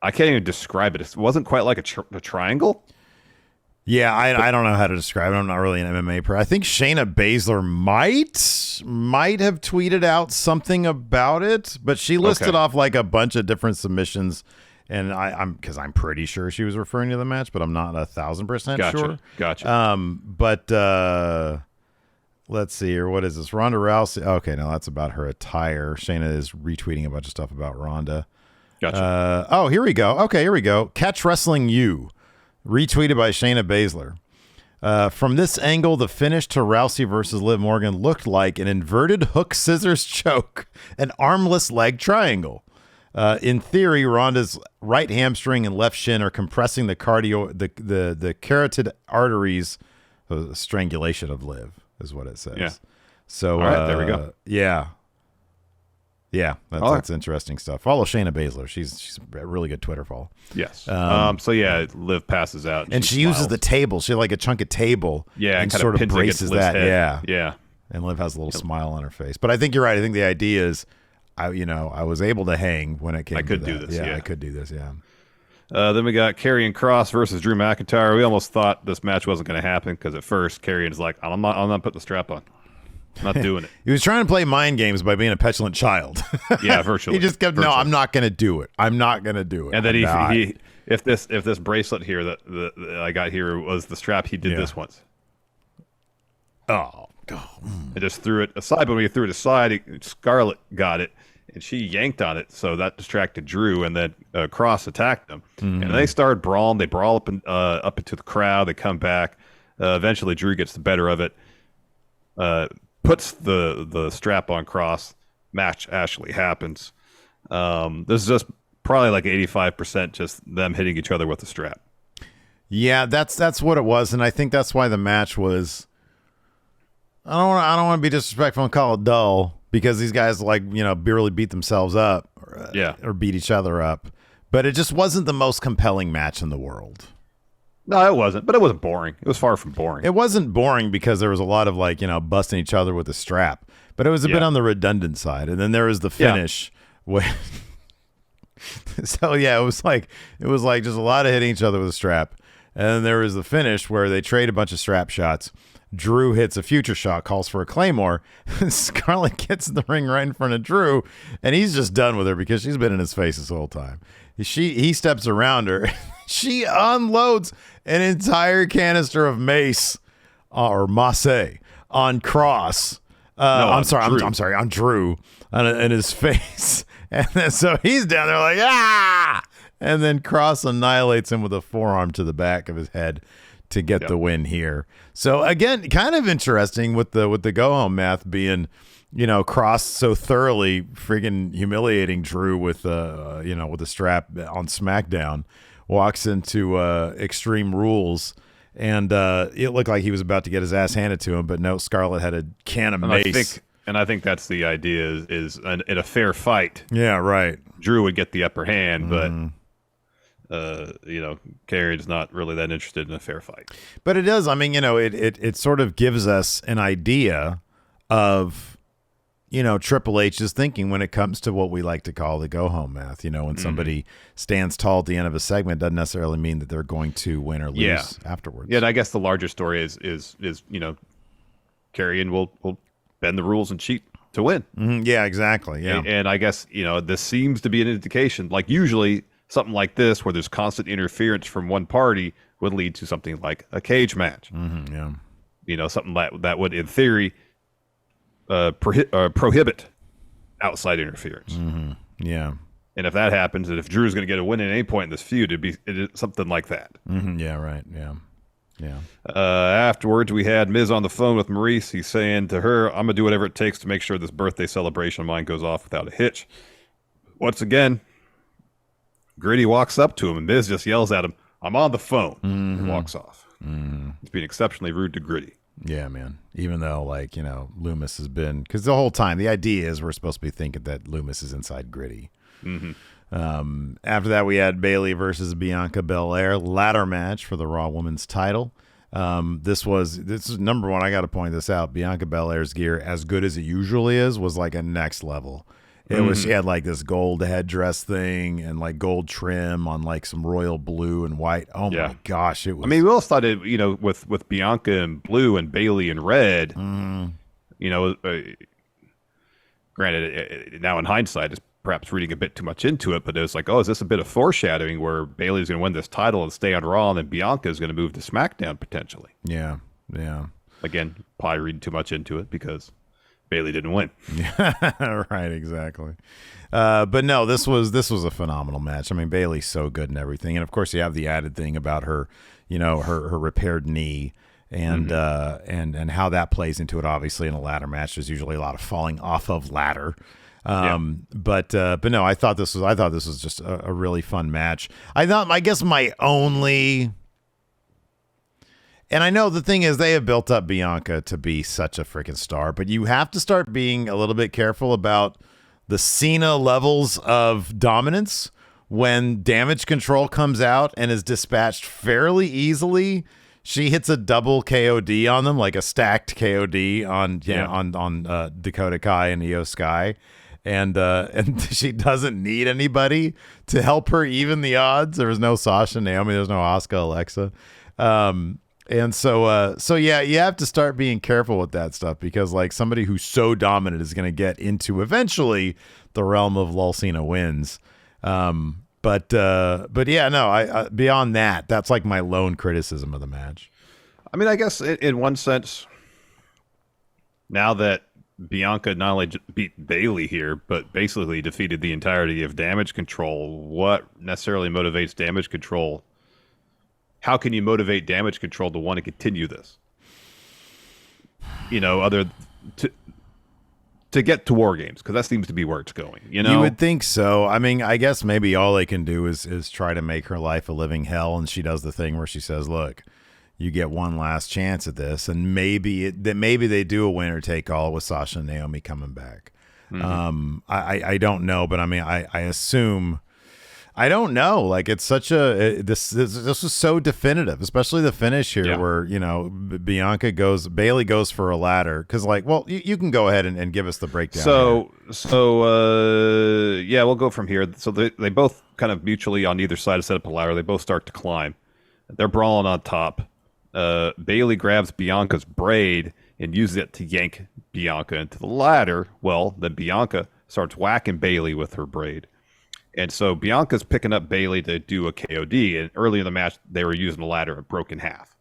can't even describe it. It wasn't quite like a triangle. Yeah, I don't know how to describe it. I'm not really an MMA pro. I think Shayna Baszler might have tweeted out something about it, but she listed off like a bunch of different submissions, and I'm pretty sure she was referring to the match, but I'm not 1,000% sure. Gotcha. But let's see here. What is this? Ronda Rousey. Okay, no, that's about her attire. Shayna is retweeting a bunch of stuff about Ronda. Gotcha. Here we go. Okay, here we go. Catch Wrestling U. Retweeted by Shayna Baszler. From this angle, the finish to Rousey versus Liv Morgan looked like an inverted hook scissors choke, an armless leg triangle. In theory, Ronda's right hamstring and left shin are compressing the carotid arteries. Strangulation of Liv is what it says. Yeah. So, all right, there we go. Yeah. Yeah, that's interesting stuff. Follow Shayna Baszler. She's a really good Twitter follow. Yes. So yeah, Liv passes out, and she uses the table. She had like a chunk of table. Yeah, and kind sort of of braces that. head. Yeah. And Liv has a little smile on her face. But I think you're right. I think the idea is, I was able to hang when it came. I could to do that. this. Yeah, I could do this. Yeah. Then we got Karrion Kross versus Drew McIntyre. We almost thought this match wasn't going to happen because at first Karrion's like, I'm not putting the strap on. I'm not doing it. He was trying to play mind games by being a petulant child. Yeah, virtually. He just kept, no, I'm not going to do it. I'm not going to do it. And then he if this bracelet here that I got here was the strap, he did this once. Oh, God. I just threw it aside, but when he threw it aside, Scarlett got it, and she yanked on it, so that distracted Drew, and then Cross attacked them. Mm-hmm. And they started brawling. They brawl up into the crowd. They come back. Eventually, Drew gets the better of it. Puts the strap on Cross. Match actually happens. This is just probably like 85% just them hitting each other with the strap. Yeah, that's what it was, and I think that's why the match was. I don't want to be disrespectful and call it dull because these guys barely beat themselves up, or beat each other up, but it just wasn't the most compelling match in the world. No, it wasn't, but it wasn't boring. It was far from boring. It wasn't boring because there was a lot of busting each other with a strap, but it was a bit on the redundant side. And then there was the finish. Yeah. So yeah, it was like just a lot of hitting each other with a strap. And then there was the finish where they trade a bunch of strap shots. Drew hits a future shot, calls for a Claymore. Scarlett gets in the ring right in front of Drew, and he's just done with her because she's been in his face this whole time. He steps around her. She unloads an entire canister of mace or mace on Cross. I'm sorry, on Drew in his face. And then, so he's down there like, ah! And then Cross annihilates him with a forearm to the back of his head to get the win here. So again, kind of interesting with the go home math being, Cross so thoroughly friggin' humiliating Drew with with a strap on SmackDown, walks into Extreme Rules, and it looked like he was about to get his ass handed to him, but no, Scarlett had a can of mace. I think that's the idea is in a fair fight. Yeah, right. Drew would get the upper hand, but Karrion's not really that interested in a fair fight. But it does. I mean, it sort of gives us an idea of, Triple H's thinking when it comes to what we like to call the go-home math. When somebody stands tall at the end of a segment, doesn't necessarily mean that they're going to win or lose afterwards. Yeah, and I guess the larger story is Karrion will bend the rules and cheat to win. Mm-hmm. Yeah, exactly. Yeah, and I guess this seems to be an indication. Like usually, something like this, where there's constant interference from one party, would lead to something like a cage match. Mm-hmm, yeah, something that would, in theory, prohibit outside interference. Mm-hmm. Yeah, and if that happens, and if Drew's going to get a win at any point in this feud, it'd be something like that. Mm-hmm. Yeah, right. Yeah. Yeah. Afterwards, we had Miz on the phone with Maurice. He's saying to her, I'm going to do whatever it takes to make sure this birthday celebration of mine goes off without a hitch. Once again, Gritty walks up to him, and Miz just yells at him, I'm on the phone, and walks off. Mm-hmm. He's being exceptionally rude to Gritty. Yeah, man. Even though, Loomis has been... Because the whole time, the idea is we're supposed to be thinking that Loomis is inside Gritty. Mm-hmm. After that, we had Bayley versus Bianca Belair ladder match for the Raw Women's title. This is number one. I got to point this out. Bianca Belair's gear, as good as it usually is, was like a next level. She had like this gold headdress thing and like gold trim on like some royal blue and white. Oh my gosh, it was. I mean, we all thought it, with Bianca in blue and Bayley in red. Granted, now in hindsight, it's perhaps reading a bit too much into it, but it was like, is this a bit of foreshadowing where Bayley's going to win this title and stay on Raw, and then Bianca is going to move to SmackDown potentially? Yeah. Again, probably reading too much into it because Bayley didn't win. Yeah, right, exactly. But no, this was a phenomenal match. I mean, Bayley's so good and everything, and of course, you have the added thing about her, her repaired knee. and how that plays into it. Obviously, in a ladder match, there's usually a lot of falling off of ladder. But no, I thought this was just a really fun match. I guess my only, and I know the thing is they have built up Bianca to be such a freaking star, but you have to start being a little bit careful about the Cena levels of dominance when Damage Control comes out and is dispatched fairly easily. She hits a double KOD on them, like a stacked KOD on Dakota Kai and Io Sky. And she doesn't need anybody to help her even the odds. There was no Sasha, Naomi. There's no Asuka, Alexa. And so yeah, you have to start being careful with that stuff because like somebody who's so dominant is going to get into eventually the realm of Lul Cena wins. But yeah, no, I beyond that, that's like my lone criticism of the match. I mean, I guess in one sense, now that Bianca not only beat Bayley here, but basically defeated the entirety of Damage Control, what necessarily motivates Damage Control? How can you motivate Damage Control to want to continue this? Other to get to War Games, because that seems to be where it's going. You would think so. I mean, I guess maybe all they can do is try to make her life a living hell, and she does the thing where she says, "Look, you get one last chance at this," and maybe they do a winner take all with Sasha and Naomi coming back. I don't know, but I mean, I assume. I don't know. Like it's such a this was so definitive, especially the finish here, where Bayley goes for a ladder because you can go ahead and give us the breakdown. We'll go from here. So they both kind of mutually on either side set up a ladder. They both start to climb. They're brawling on top. Bayley grabs Bianca's braid and uses it to yank Bianca into the ladder. Well, then Bianca starts whacking Bayley with her braid. And so Bianca's picking up Bayley to do a KOD, and early in the match they were using the ladder and broke in half.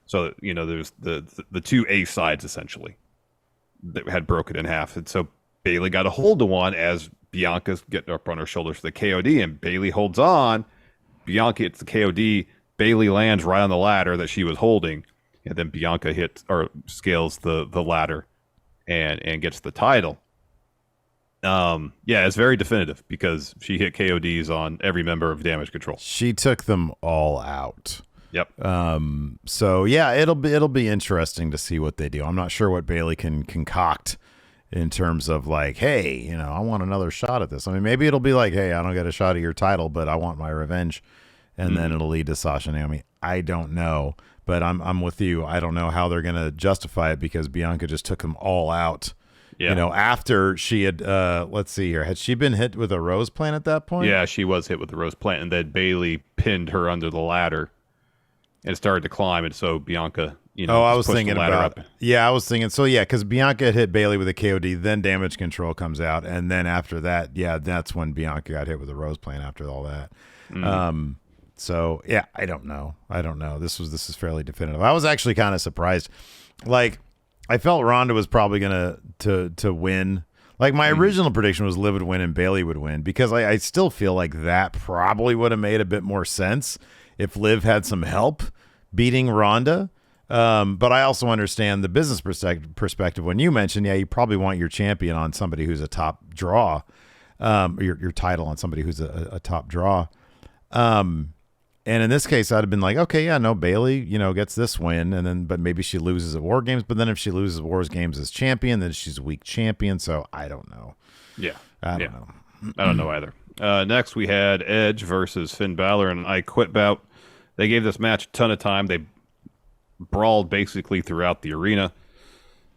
So there's the two A sides essentially that had broken in half, and so Bayley got a hold of one as Bianca's getting up on her shoulders for the KOD, and Bayley holds on. Bianca hits the KOD. Bayley lands right on the ladder that she was holding, and then Bianca scales the ladder and gets the title. It's very definitive because she hit KODs on every member of Damage Control. She took them all out. Yep. So yeah, it'll be interesting to see what they do. I'm not sure what Bayley can concoct in terms of like, hey, I want another shot at this. I mean, maybe it'll be like, hey, I don't get a shot at your title, but I want my revenge, and then it'll lead to Sasha and Naomi. I don't know, but I'm with you. I don't know how they're gonna justify it because Bianca just took them all out. Yeah. After she had, let's see here, had she been hit with a rose plant at that point? Yeah, she was hit with the rose plant, and then Bayley pinned her under the ladder and started to climb, and so Bianca, I was thinking about, I was thinking, so yeah, because Bianca had hit Bayley with a KOD, then Damage Control comes out, and then after that, that's when Bianca got hit with a rose plant after all that. So yeah, I don't know. This is fairly definitive. I was actually kind of surprised, like. I felt Ronda was probably gonna to win. Like my original prediction was Liv would win and Bayley would win because I still feel like that probably would have made a bit more sense if Liv had some help beating Ronda. But I also understand the business perspective when you mentioned, you probably want your champion on somebody who's a top draw, your title on somebody who's a top draw. And in this case, I'd have been like, okay, Bayley, gets this win, but maybe she loses at War Games. But then if she loses War Games as champion, then she's a weak champion. So I don't know. Yeah, I don't know. I don't know either. Next, we had Edge versus Finn Balor and I Quit bout. They gave this match a ton of time. They brawled basically throughout the arena,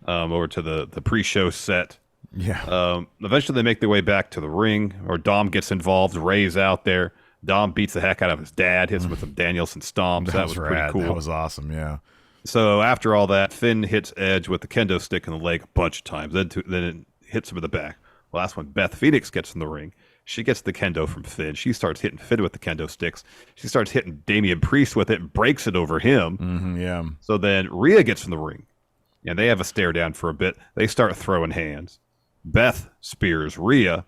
over to the pre-show set. Yeah. Eventually, they make their way back to the ring, or Dom gets involved. Ray's out there. Dom beats the heck out of his dad, hits him with some Danielson stomps. That was pretty cool. That was awesome, yeah. So after all that, Finn hits Edge with the kendo stick in the leg a bunch of times. Then it hits him in the back. Well, that's when Beth Phoenix gets in the ring. She gets the kendo from Finn. She starts hitting Finn with the kendo sticks. She starts hitting Damian Priest with it and breaks it over him. Yeah. So then Rhea gets in the ring, and they have a stare down for a bit. They start throwing hands. Beth spears Rhea,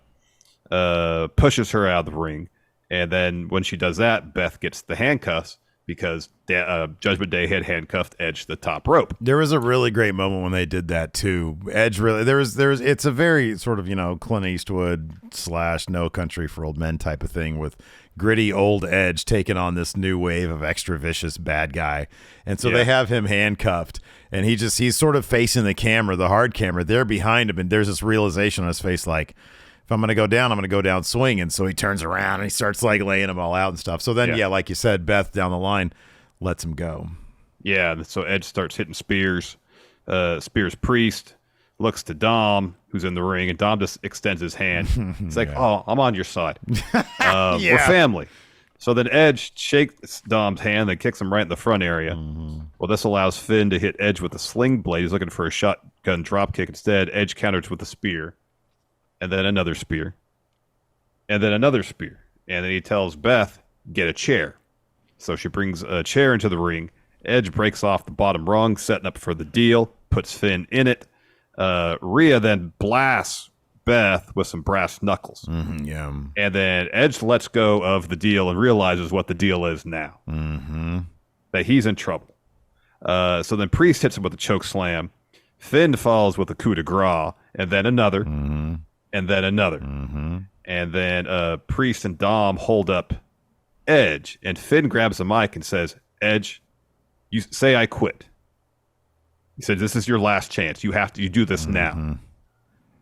pushes her out of the ring. And then when she does that, Beth gets the handcuffs because Judgment Day had handcuffed Edge to the top rope. There was a really great moment when they did that too. Edge really it's a very sort of, Clint Eastwood / No Country for Old Men type of thing with gritty old Edge taking on this new wave of extra vicious bad guy. And so they have him handcuffed and he's sort of facing the camera, the hard camera. They're behind him and there's this realization on his face like, if I'm going to go down, I'm going to go down swinging. So he turns around and he starts like laying them all out and stuff. So then, like you said, Beth down the line lets him go. Yeah, so Edge starts hitting spears. Spears Priest looks to Dom, who's in the ring, and Dom just extends his hand. It's like, oh, I'm on your side. We're family. So then Edge shakes Dom's hand and kicks him right in the front area. Well, this allows Finn to hit Edge with a sling blade. He's looking for a shotgun drop kick. Instead, Edge counters with a spear. And then another spear. And then another spear. And then he tells Beth, get a chair. So she brings a chair into the ring. Edge breaks off the bottom rung, setting up for the deal, puts Finn in it. Rhea then blasts Beth with some brass knuckles. And then Edge lets go of the deal and realizes what the deal is now. That he's in trouble. So then Priest hits him with a choke slam. Finn falls with a coup de grace. And then another. And then another. And then Priest and Dom hold up Edge. And Finn grabs the mic and says, Edge, you say I quit. He said, this is your last chance. You do this now.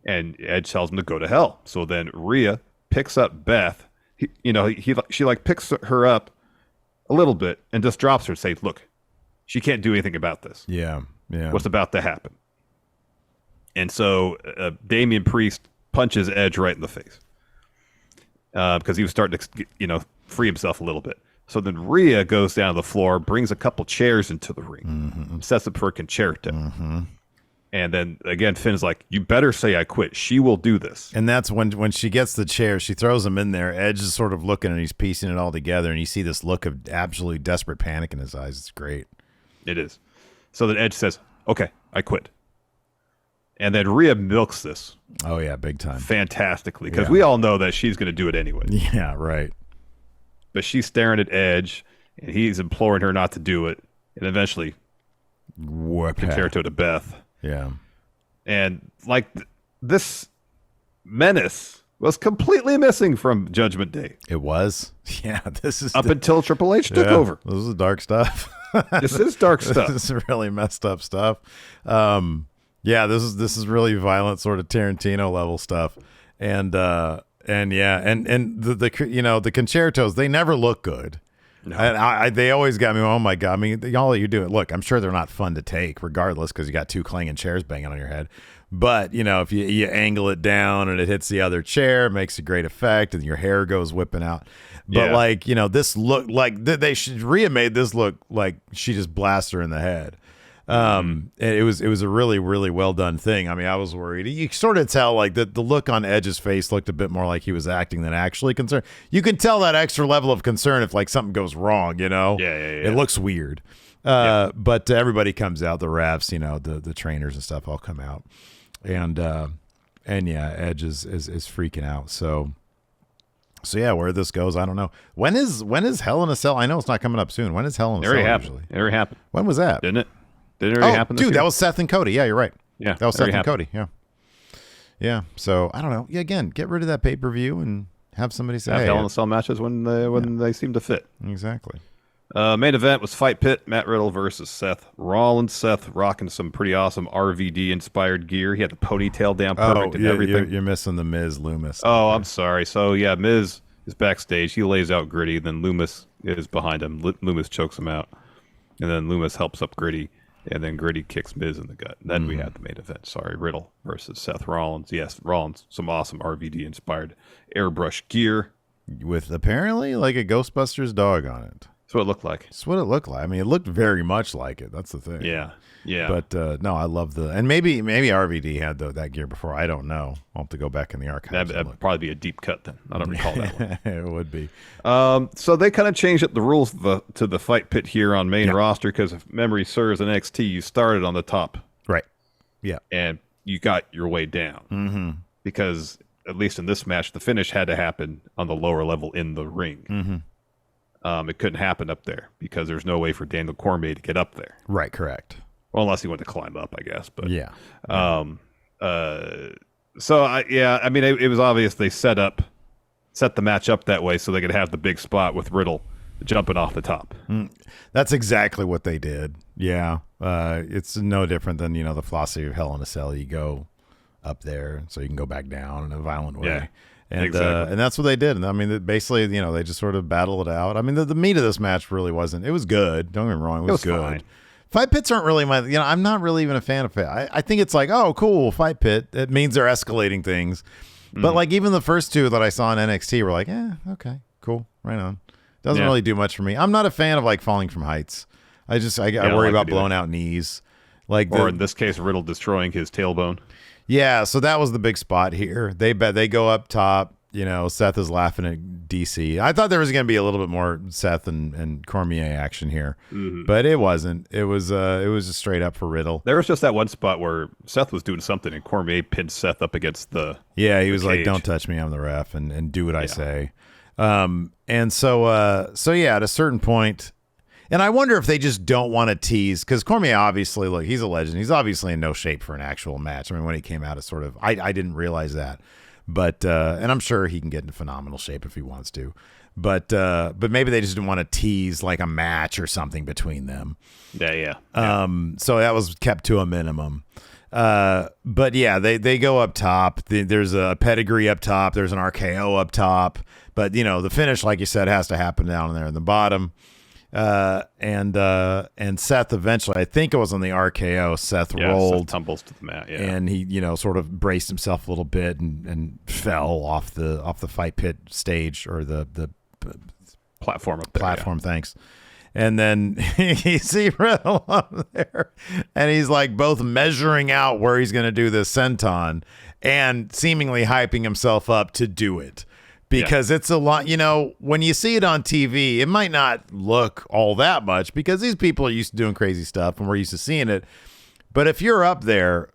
And Edge tells him to go to hell. So then Rhea picks up Beth. She like picks her up a little bit and just drops her and says, look, she can't do anything about this. Yeah. What's about to happen? And so Damian Priest punches Edge right in the face because he was starting to, free himself a little bit. So then Rhea goes down to the floor, brings a couple chairs into the ring, sets up for a concerto. And then again, Finn's like, you better say I quit. She will do this. And that's when she gets the chair, she throws him in there. Edge is sort of looking and he's piecing it all together. And you see this look of absolutely desperate panic in his eyes. It's great. It is. So then Edge says, okay, I quit. And then Rhea milks this. Oh, yeah, big time. Fantastically, because we all know that she's going to do it anyway. Yeah, right. But she's staring at Edge, and he's imploring her not to do it. And eventually, concerto to Beth. Yeah. And like this menace was completely missing from Judgment Day. It was? Yeah, this is... until Triple H took over. This is dark stuff. This is dark stuff. This is really messed up stuff. Yeah, this is really violent, sort of Tarantino level stuff, and the concertos, they never look good. No. And they always got me. Oh my god! I mean, all you do. Look, I'm sure they're not fun to take, regardless, because you got two clanging chairs banging on your head. But if you angle it down and it hits the other chair, it makes a great effect, and your hair goes whipping out. But this looked like Rhea made this look like she just blasted her in the head. And it was a really, really well done thing. I mean, I was worried. You sort of tell like the look on Edge's face looked a bit more like he was acting than actually concerned. You can tell that extra level of concern if like something goes wrong, Yeah. It looks weird. But everybody comes out, the refs, the trainers and stuff all come out. And yeah, Edge is freaking out. So yeah, where this goes, I don't know. When is Hell in a Cell? I know it's not coming up soon. When is Hell in a Cell usually? It already happened. When was that? Didn't it? Did it already happen this dude, year? that was Seth and Cody. Yeah, you're right. Yeah, that was Seth and Cody. Yeah. Yeah. So I don't know. Yeah, again, get rid of that pay-per-view and have somebody say, Hell in a Cell matches when they seem to fit. Exactly. Main event was Fight Pit, Matt Riddle versus Seth Rollins. Seth rocking some pretty awesome RVD-inspired gear. He had the ponytail down perfect and everything. You're missing the Miz Loomis. Oh, I'm sorry. So, yeah, Miz is backstage. He lays out Gritty. Then Loomis is behind him. Loomis chokes him out. And then Loomis helps up Gritty. And then Gritty kicks Miz in the gut. And then we had the main event. Sorry, Riddle versus Seth Rollins. Yes, Rollins, some awesome RVD-inspired airbrush gear. With apparently like a Ghostbusters dog on it. That's what it looked like. That's what it looked like. I mean, it looked very much like it. That's the thing. Yeah. Yeah. But no, I love and maybe RVD had that gear before. I don't know. I'll have to go back in the archives. That'd probably be a deep cut then. I don't recall that one. It would be. So they kind of changed up the rules to the Fight Pit here on main roster because if memory serves, in NXT you started on the top. Right. Yeah. And you got your way down. Because at least in this match, the finish had to happen on the lower level in the ring. it couldn't happen up there because there's no way for Daniel Cormier to get up there. Right, correct. Well, unless he went to climb up, I guess. But yeah. So I mean, it was obvious they set the match up that way so they could have the big spot with Riddle jumping off the top. That's exactly what they did. Yeah. It's no different than, the philosophy of Hell in a Cell. You go up there so you can go back down in a violent way. Yeah, and exactly. and that's what they did. And I mean, basically, they just sort of battled it out. I mean, the meat of this match really wasn't. It was good. Don't get me wrong. It was good. Fine. Fight pits aren't really my. I'm not really even a fan of it. I think it's like, oh, cool, fight pit. It means they're escalating things. But like even the first two that I saw in NXT were like, okay, cool, right on. Doesn't really do much for me. I'm not a fan of like falling from heights. I worry about blown out knees. Or in this case, Riddle destroying his tailbone. Yeah, so that was the big spot here. They go up top. Seth is laughing at DC. I thought there was going to be a little bit more Seth and Cormier action here, but it wasn't. It was just straight up for Riddle. There was just that one spot where Seth was doing something and Cormier pinned Seth up against the he was like, "Don't touch me, I'm the ref," and do what I say. And so at a certain point, and I wonder if they just don't want to tease, because Cormier obviously, look, he's a legend. He's obviously in no shape for an actual match. I mean, when he came out, as sort of, I didn't realize that. But and I'm sure he can get into phenomenal shape if he wants to, but maybe they just didn't want to tease like a match or something between them. Yeah. So that was kept to a minimum. But yeah, they go up top. There's a pedigree up top. There's an RKO up top. But the finish, like you said, has to happen down there in the bottom. And Seth eventually, I think it was on the RKO, Seth rolled, Seth tumbles to the mat, and he sort of braced himself a little bit and fell off the fight pit stage, or the platform up there. Platform, thanks. And then you see Riddle up there, and he's like both measuring out where he's going to do this senton and seemingly hyping himself up to do it. Because it's a lot, when you see it on TV, it might not look all that much because these people are used to doing crazy stuff and we're used to seeing it. But if you're up there,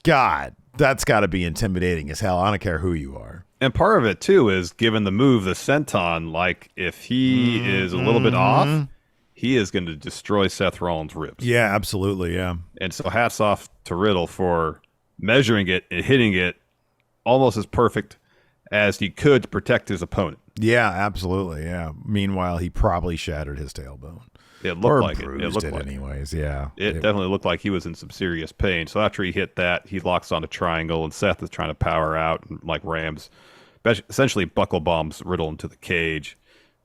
God, that's got to be intimidating as hell. I don't care who you are. And part of it, too, is given the move, the senton, like if he is a little bit off, he is going to destroy Seth Rollins' ribs. Yeah, absolutely, yeah. And so hats off to Riddle for measuring it and hitting it almost as perfect as he could to protect his opponent. Yeah, absolutely. Yeah. Meanwhile, he probably shattered his tailbone. It looked like it. It looked it like anyways. Yeah. It definitely looked like he was in some serious pain. So after he hit that, he locks on a triangle, and Seth is trying to power out and like rams, essentially buckle bombs Riddle into the cage,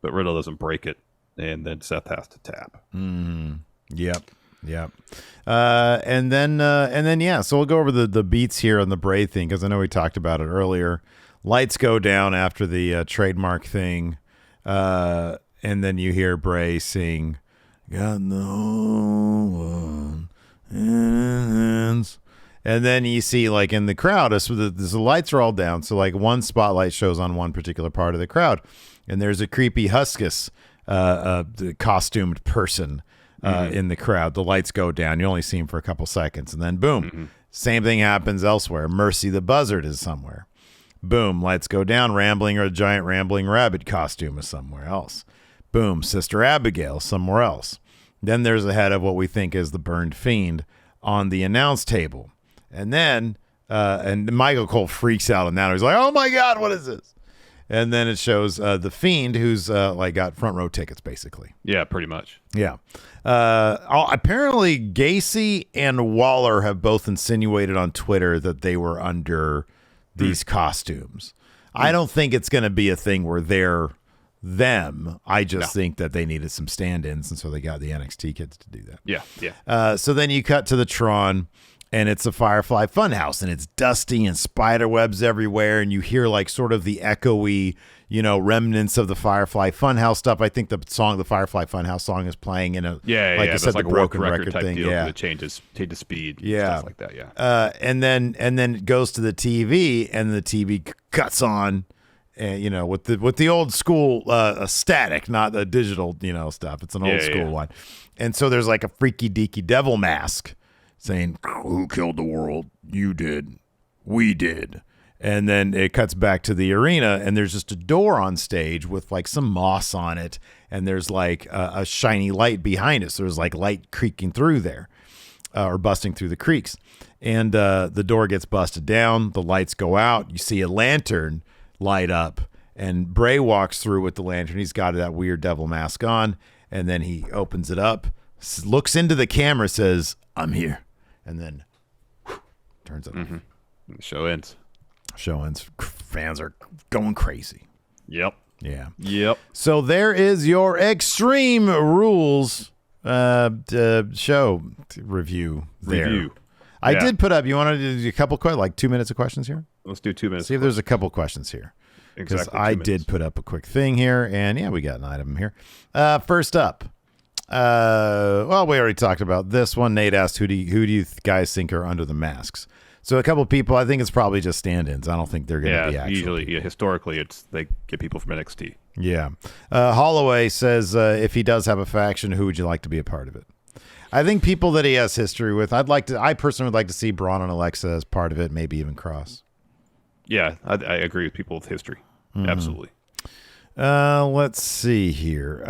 but Riddle doesn't break it, and then Seth has to tap. Yep. And then yeah. So we'll go over the beats here on the Bray thing because I know we talked about it earlier. Lights go down after the trademark thing, and then you hear Bray sing, "Got no one hands," and then you see like in the crowd, the lights are all down, so like one spotlight shows on one particular part of the crowd, and there's a creepy huskus, the costumed person in the crowd. The lights go down. You only see him for a couple seconds, and then boom, same thing happens elsewhere. Mercy the Buzzard is somewhere. Boom, lights go down. Rambling or a giant rambling rabbit costume is somewhere else. Boom, Sister Abigail somewhere else. Then there's the head of what we think is the Burned Fiend on the announce table. And then, and Michael Cole freaks out on that. He's like, oh my God, what is this? And then it shows the Fiend who's like got front row tickets, basically. Yeah, pretty much. Yeah. Apparently Gacy and Waller have both insinuated on Twitter that they were under these costumes. I don't think it's going to be a thing where they're them. I just think that they needed some stand-ins, and so they got the NXT kids to do that. Yeah. So then you cut to the Tron, and it's a Firefly Funhouse, and it's dusty and spider webs everywhere, and you hear like sort of the echoey, remnants of the Firefly Funhouse stuff. I think the Firefly Funhouse song is playing in a like you said, like the a broken record type thing. deal. Yeah, It changes speed. Yeah, stuff like that. Yeah. And then it goes to the TV, and the TV cuts on, and with the old school static, not the digital stuff. It's an old school one, and so there's like a freaky deaky devil mask saying, "Who killed the world? You did. We did." And then it cuts back to the arena, and there's just a door on stage with like some moss on it, and there's like a shiny light behind it. So there's like light creaking through there, or busting through the creaks. And the door gets busted down. The lights go out. You see a lantern light up, and Bray walks through with the lantern. He's got that weird devil mask on, and then he opens it up, looks into the camera, says, "I'm here," and then turns it off. The show ends. Fans are going crazy. Yep. Yeah. Yep. So there is your Extreme Rules show review there. I did put up, you wanted to do a couple, like 2 minutes of questions here? Let's do 2 minutes. See if there's a couple questions here. Because I did put up a quick thing here, and yeah, we got an item here. First up, well, we already talked about this one. Nate asked, who do you guys think are under the masks? So a couple of people, I think it's probably just stand-ins. I don't think they're going to be actual usually, people. historically, they get people from NXT. Yeah. Holloway says, if he does have a faction, who would you like to be a part of it? I think people that he has history with. I personally would like to see Braun and Alexa as part of it, maybe even Cross. Yeah, I agree with people with history. Absolutely. Let's see here.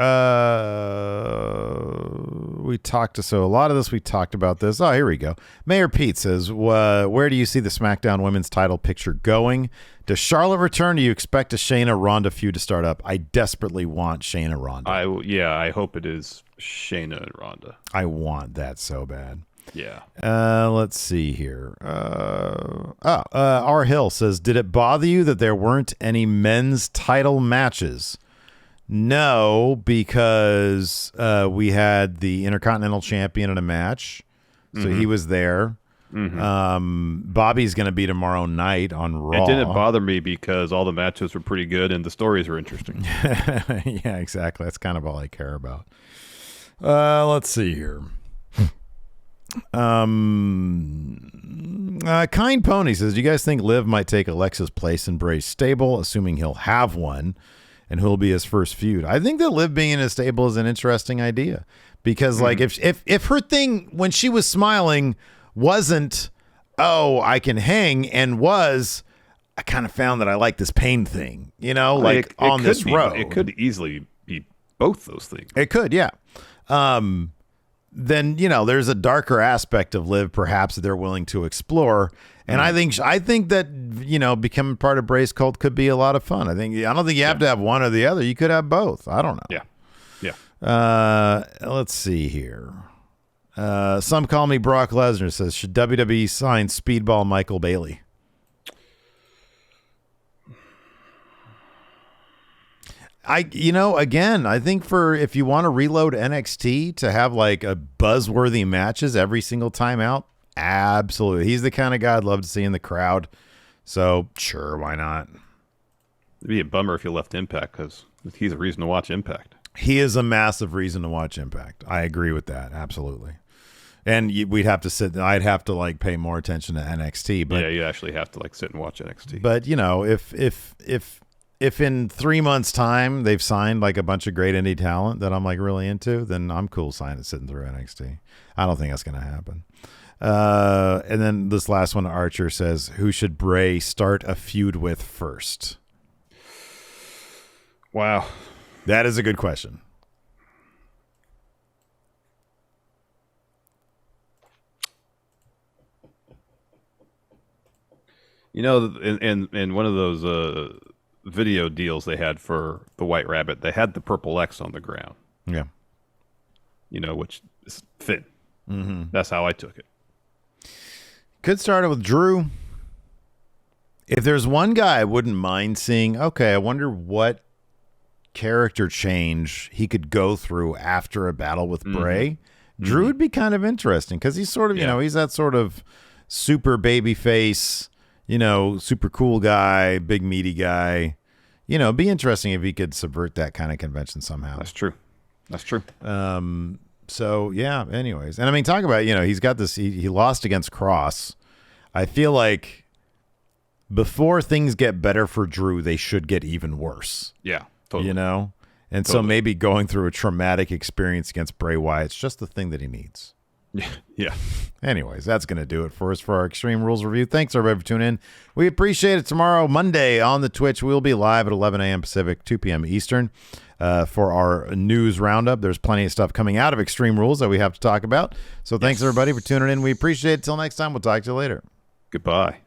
We talked to, so a lot of this, we talked about this. Oh, here we go. Mayor Pete says, where do you see the SmackDown women's title picture going? Does Charlotte return? Do you expect a Shayna Ronda feud to start up? I desperately want Shayna Ronda. I hope it is Shayna and Ronda. I want that so bad. Yeah. Let's see here. R. Hill says, did it bother you that there weren't any men's title matches? No, because we had the Intercontinental Champion in a match, so he was there. Bobby's going to be tomorrow night on Raw. It didn't bother me because all the matches were pretty good and the stories were interesting. Yeah, exactly. That's kind of all I care about. Let's see here. Kind Pony says, do you guys think Liv might take Alexa's place in Bray's stable, assuming he'll have one, and who'll be his first feud? I think that Liv being in his stable is an interesting idea because, like, if her thing when she was smiling wasn't, oh, I can hang, and was, I kind of found that I like this pain thing, like on this road. It could easily be both those things. It could, yeah. Then there's a darker aspect of Liv perhaps that they're willing to explore, and I think that becoming part of Bray's cult could be a lot of fun. I don't think you have to have one or the other. You could have both. I don't know. Yeah. Let's see here. Some call me Brock Lesnar says, should WWE sign Speedball Michael Bailey? I think if you want to reload NXT to have like a buzzworthy matches every single time out, absolutely. He's the kind of guy I'd love to see in the crowd. So sure, why not? It'd be a bummer if you left Impact because he's a reason to watch Impact. He is a massive reason to watch Impact. I agree with that. Absolutely. And we'd have to I'd have to like pay more attention to NXT, but yeah, you actually have to like sit and watch NXT. But if in 3 months' time they've signed like a bunch of great indie talent that I'm like really into, then I'm cool sitting through NXT. I don't think that's going to happen. And then this last one, Archer says, who should Bray start a feud with first? Wow. That is a good question. In one of those video deals they had for the White Rabbit, they had the purple X on the ground. Yeah. Which is Finn. Mm-hmm. That's how I took it. Could start it with Drew. If there's one guy I wouldn't mind seeing, okay, I wonder what character change he could go through after a battle with Bray. Drew would be kind of interesting because he's sort of, he's that sort of super baby face, super cool guy, big meaty guy. Be interesting if he could subvert that kind of convention somehow. That's true. So yeah, anyways. And I mean, talk about, he's got this, he lost against Cross. I feel like before things get better for Drew, they should get even worse. Yeah, totally. And so maybe going through a traumatic experience against Bray Wyatt's just the thing that he needs. Yeah. Anyways, that's going to do it for us for our Extreme Rules review. Thanks, everybody, for tuning in. We appreciate it. Tomorrow, Monday, on the Twitch, we'll be live at 11 a.m. Pacific, 2 p.m. Eastern for our news roundup. There's plenty of stuff coming out of Extreme Rules that we have to talk about. So thanks, everybody, for tuning in. We appreciate it. Till next time, we'll talk to you later. Goodbye.